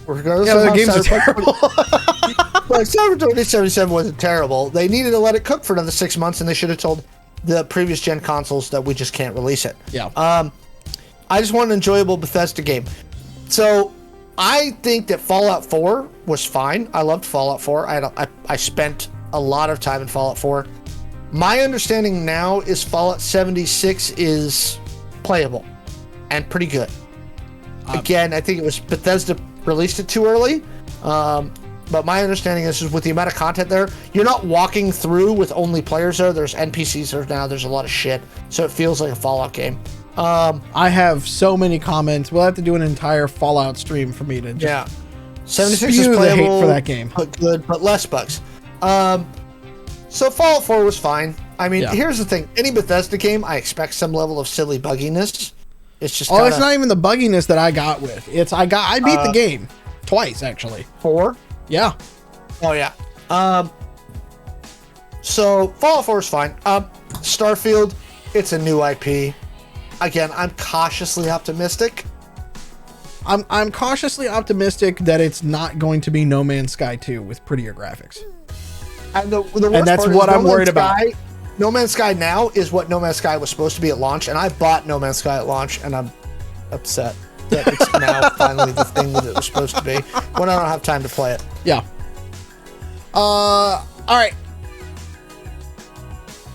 Speaker 2: Regardless of
Speaker 1: their games are terrible.
Speaker 2: Cyber 2077 wasn't terrible. They needed to let it cook for another 6 months, and they should have told the previous gen consoles that we just can't release it.
Speaker 1: Yeah.
Speaker 2: I just want an enjoyable Bethesda game. So I think that Fallout 4 was fine. I loved Fallout 4. I spent a lot of time in Fallout 4. My understanding now is Fallout 76 is playable and pretty good. Again, I think it was Bethesda released it too early. But my understanding is with the amount of content there, you're not walking through with only players there. There's NPCs there now. There's a lot of shit. So it feels like a Fallout game.
Speaker 1: I have so many comments. We'll have to do an entire Fallout stream for me to just
Speaker 2: 76
Speaker 1: spew
Speaker 2: is
Speaker 1: the hate
Speaker 2: playable
Speaker 1: for that game.
Speaker 2: But good, but less bugs. So Fallout 4 was fine. I mean, here's the thing. Any Bethesda game, I expect some level of silly bugginess. It's just
Speaker 1: it's not even the bugginess that I got with. I beat the game twice, actually.
Speaker 2: 4?
Speaker 1: Yeah.
Speaker 2: Oh, yeah. So Fallout 4 is fine. Starfield, it's a new IP. Again, I'm cautiously optimistic.
Speaker 1: I'm cautiously optimistic that it's not going to be No Man's Sky 2 with prettier graphics.
Speaker 2: And the worst
Speaker 1: that's
Speaker 2: part
Speaker 1: what
Speaker 2: is
Speaker 1: I'm worried about.
Speaker 2: No Man's Sky now is what No Man's Sky was supposed to be at launch, and I bought No Man's Sky at launch, and I'm upset that it's now finally the thing that it was supposed to be when I don't have time to play it.
Speaker 1: Yeah. All right.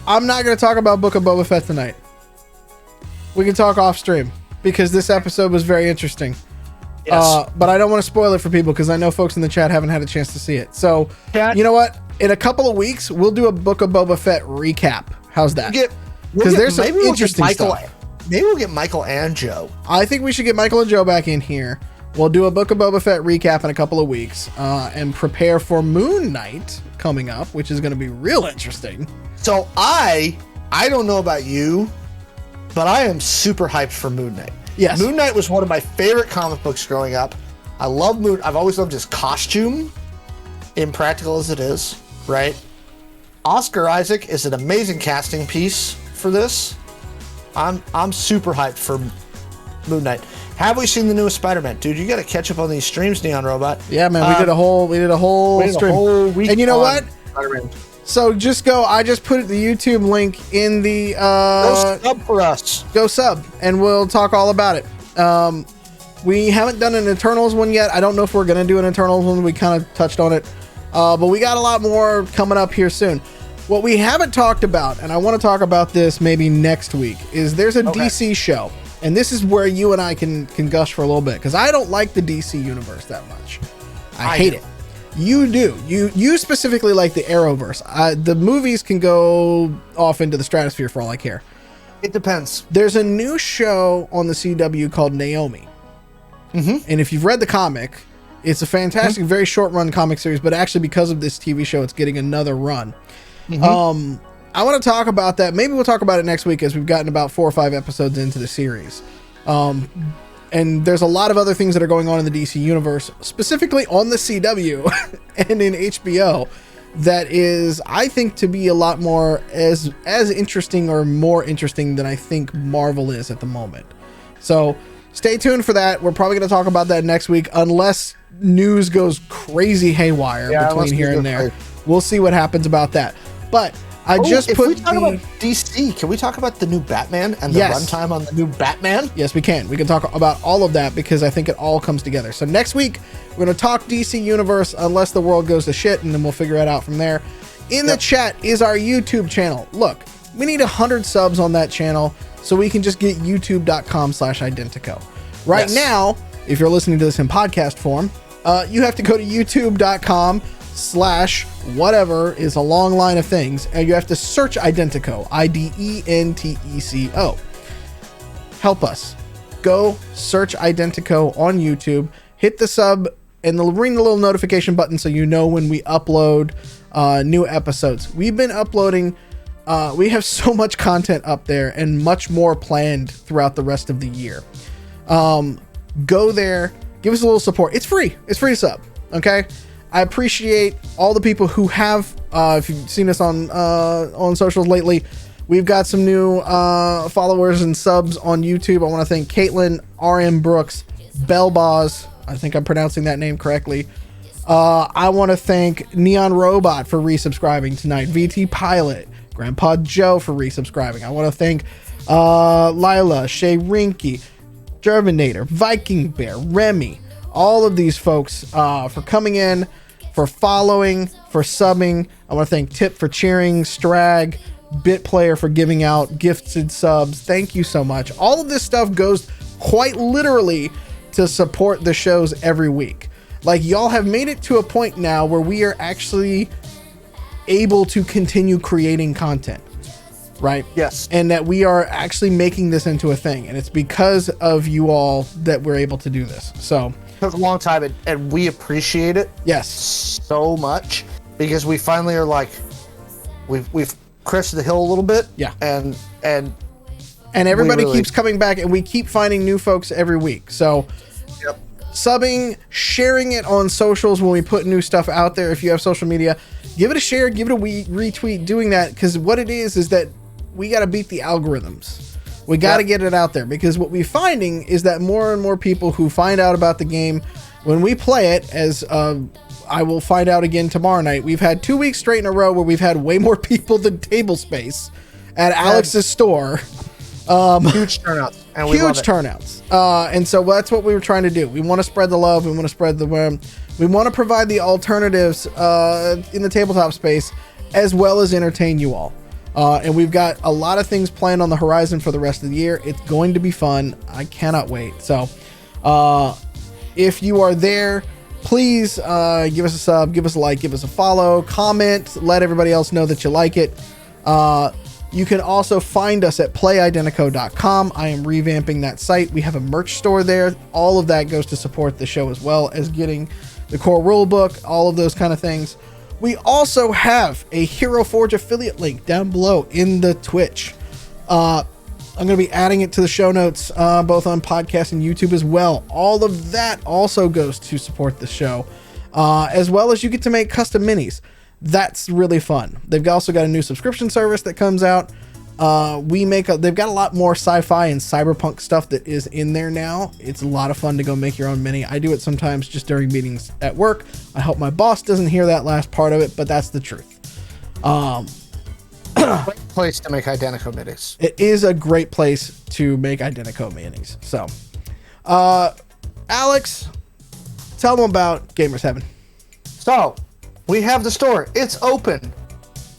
Speaker 1: I'm not going to talk about Book of Boba Fett tonight. We can talk off stream because this episode was very interesting.
Speaker 2: Yes.
Speaker 1: But I don't want to spoil it for people because I know folks in the chat haven't had a chance to see it. So, you know what? In a couple of weeks, we'll do a Book of Boba Fett recap. How's that? Because there's some interesting stuff.
Speaker 2: Maybe we'll get Michael and Joe.
Speaker 1: I think we should get Michael and Joe back in here. We'll do a Book of Boba Fett recap in a couple of weeks and prepare for Moon Knight coming up, which is going to be real interesting.
Speaker 2: So I don't know about you, but I am super hyped for Moon Knight.
Speaker 1: Yes.
Speaker 2: Moon Knight was one of my favorite comic books growing up. I've always loved his costume, impractical as it is, right? Oscar Isaac is an amazing casting piece for this. I'm super hyped for Moon Knight. Have we seen the newest Spider-Man? Dude, you got to catch up on these streams, Neon Robot.
Speaker 1: Yeah, man, we did a whole stream.
Speaker 2: Week
Speaker 1: and you know what?
Speaker 2: Spider-Man.
Speaker 1: So I just put the YouTube link in the
Speaker 2: go sub for us.
Speaker 1: Go sub and we'll talk all about it. We haven't done an Eternals one yet. I don't know if we're gonna do an Eternals one. We kind of touched on it. But we got a lot more coming up here soon. What we haven't talked about, and I want to talk about this maybe next week, is there's a DC show. And this is where you and I can gush for a little bit, because I don't like the DC universe that much. I hate it. You do. You specifically like the Arrowverse. The movies can go off into the stratosphere for all I care.
Speaker 2: It depends.
Speaker 1: There's a new show on the CW called Naomi. Mm-hmm. And if you've read the comic, it's a fantastic, very short run comic series, but actually because of this TV show, it's getting another run. Mm-hmm. I want to talk about that. Maybe we'll talk about it next week as we've gotten about 4 or 5 episodes into the series. And there's a lot of other things that are going on in the DC universe, specifically on the CW and in HBO, that is, I think, to be a lot more as interesting or more interesting than I think Marvel is at the moment. So stay tuned for that. We're probably going to talk about that next week, unless news goes crazy haywire between here and there. We'll see what happens about that. But if we talk about DC, can we talk about the new Batman and the runtime on the new Batman? Yes, we can. We can talk about all of that because I think it all comes together. So next week, we're going to talk DC Universe unless the world goes to shit, and then we'll figure it out from there. In the chat is our YouTube channel. Look, we need 100 subs on that channel so we can just get youtube.com/Identico. Right now, if you're listening to this in podcast form, you have to go to youtube.com/whatever is a long line of things, and you have to search Identico, IDENTECO. Help us. Go search Identico on YouTube, hit the sub, and ring the little notification button so you know when we upload new episodes. We've been uploading, we have so much content up there and much more planned throughout the rest of the year. Go there, give us a little support. It's free. It's free to sub. Okay. I appreciate all the people who have, if you've seen us on socials lately, we've got some new followers and subs on YouTube. I want to thank Caitlin, RM Brooks, Bellboz. I think I'm pronouncing that name correctly. I want to thank Neon Robot for resubscribing tonight. VT Pilot, Grandpa Joe for resubscribing. I want to thank Lila, Shay Rinky, Germinator, Viking Bear, Remy, all of these folks for coming in, for following, for subbing. I want to thank Tip for cheering, Strag, BitPlayer for giving out gifted subs. Thank you so much. All of this stuff goes quite literally to support the shows every week. Like, y'all have made it to a point now where we are actually able to continue creating content, right?
Speaker 2: Yes.
Speaker 1: And that we are actually making this into a thing. And it's because of you all that we're able to do this. So
Speaker 2: it took a long time, and we appreciate it.
Speaker 1: Yes.
Speaker 2: So much, because we finally are like, we've crested the hill a little bit.
Speaker 1: Yeah.
Speaker 2: And
Speaker 1: everybody keeps coming back, and we keep finding new folks every week. So
Speaker 2: yep.
Speaker 1: Subbing, sharing it on socials when we put new stuff out there. If you have social media, give it a share, give it a retweet, doing that. Because what it is that we got to beat the algorithms. We got to get it out there, because what we're finding is that more and more people who find out about the game when we play it, as I will find out again tomorrow night. We've had 2 weeks straight in a row where we've had way more people than table space at Alex's store.
Speaker 2: Huge turnouts. And we
Speaker 1: huge turnouts. And so that's what we were trying to do. We want to spread the love. We want to spread the we want to provide the alternatives in the tabletop space, as well as entertain you all. And we've got a lot of things planned on the horizon for the rest of the year. It's going to be fun. I cannot wait. So if you are there, please give us a sub, give us a like, give us a follow, comment, let everybody else know that you like it. You can also find us at playidenteco.com. I am revamping that site. We have a merch store there. All of that goes to support the show, as well as getting the core rulebook, all of those kind of things. We also have a Hero Forge affiliate link down below in the Twitch. I'm going to be adding it to the show notes, both on podcast and YouTube as well. All of that also goes to support the show, as well as you get to make custom minis. That's really fun. They've also got a new subscription service that comes out. They've got a lot more sci-fi and cyberpunk stuff that is in there now. It's a lot of fun to go make your own mini. I do it sometimes just during meetings at work. I hope my boss doesn't hear that last part of it, but that's the truth.
Speaker 2: Great place to make Identico minis.
Speaker 1: It is a great place to make Identico minis. So, Alex, tell them about Gamers Heaven.
Speaker 2: So, we have the store. It's open.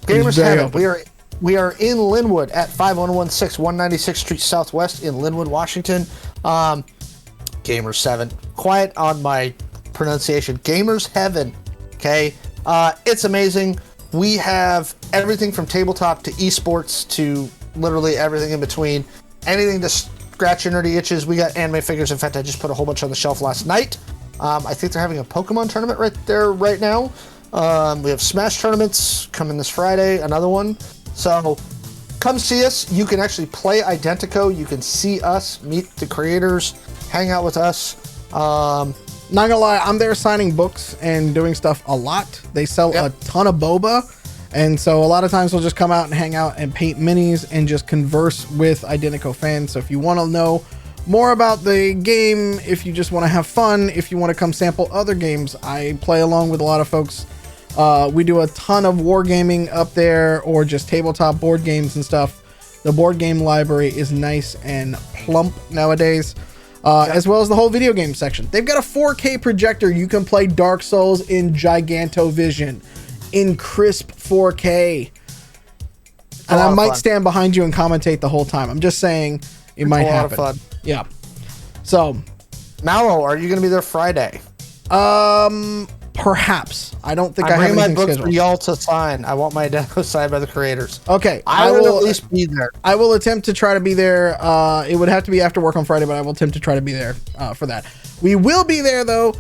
Speaker 2: Gamers Heaven. Open. We are in Linwood at 5116 196th Street Southwest in Linwood, Washington. Gamers 7. Quiet on my pronunciation. Gamers Heaven. Okay. It's amazing. We have everything from tabletop to esports to literally everything in between. Anything to scratch your nerdy itches. We got anime figures. In fact, I just put a whole bunch on the shelf last night. I think they're having a Pokemon tournament right there right now. We have Smash tournaments coming this Friday, another one. So come see us. You can actually play Identico. You can see us, meet the creators, hang out with us.
Speaker 1: Not gonna lie, I'm there signing books and doing stuff a lot. They sell a ton of boba. And so a lot of times we'll just come out and hang out and paint minis and just converse with Identico fans. So if you want to know more about the game, if you just want to have fun, if you want to come sample other games, I play along with a lot of folks. We do a ton of wargaming up there, or just tabletop board games and stuff. The board game library is nice and plump nowadays, as well as the whole video game section. They've got a 4K projector. You can play Dark Souls in Gigantovision in crisp 4K. And I might stand behind you and commentate the whole time. I'm just saying it might happen. A lot of fun. Yeah. So,
Speaker 2: Mallo, are you going to be there Friday?
Speaker 1: Perhaps. I don't think I have
Speaker 2: anything
Speaker 1: anything
Speaker 2: my books
Speaker 1: scheduled.
Speaker 2: For y'all to sign. I want my Identico signed by the creators.
Speaker 1: Okay,
Speaker 2: I will at least be there.
Speaker 1: I will attempt to try to be there. It would have to be after work on Friday, but I will attempt to try to be there for that. We will be there though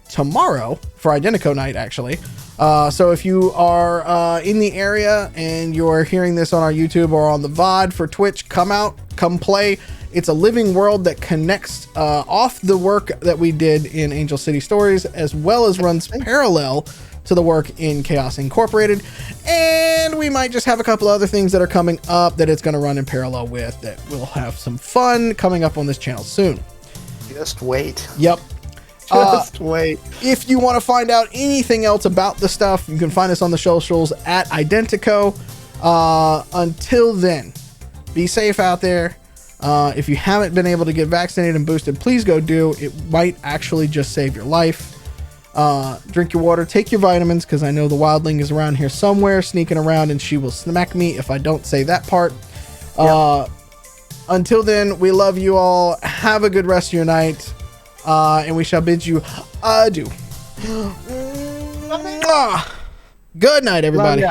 Speaker 1: tomorrow for Identico night, actually. So if you are in the area and you're hearing this on our YouTube or on the VOD for Twitch, come out, come play. It's a living world that connects off the work that we did in Angel City Stories, as well as runs parallel to the work in Chaos Incorporated. And we might just have a couple other things that are coming up that it's going to run in parallel with, that we'll have some fun coming up on this channel soon.
Speaker 2: Just wait.
Speaker 1: Yep.
Speaker 2: Just wait.
Speaker 1: If you want to find out anything else about the stuff, you can find us on the socials at Identico. Until then, be safe out there. If you haven't been able to get vaccinated and boosted, please go do. It might actually just save your life. Drink your water, take your vitamins, because I know the wildling is around here somewhere, sneaking around, and she will smack me if I don't say that part. Yep. Until then, we love you all. Have a good rest of your night, and we shall bid you adieu. Good night, everybody.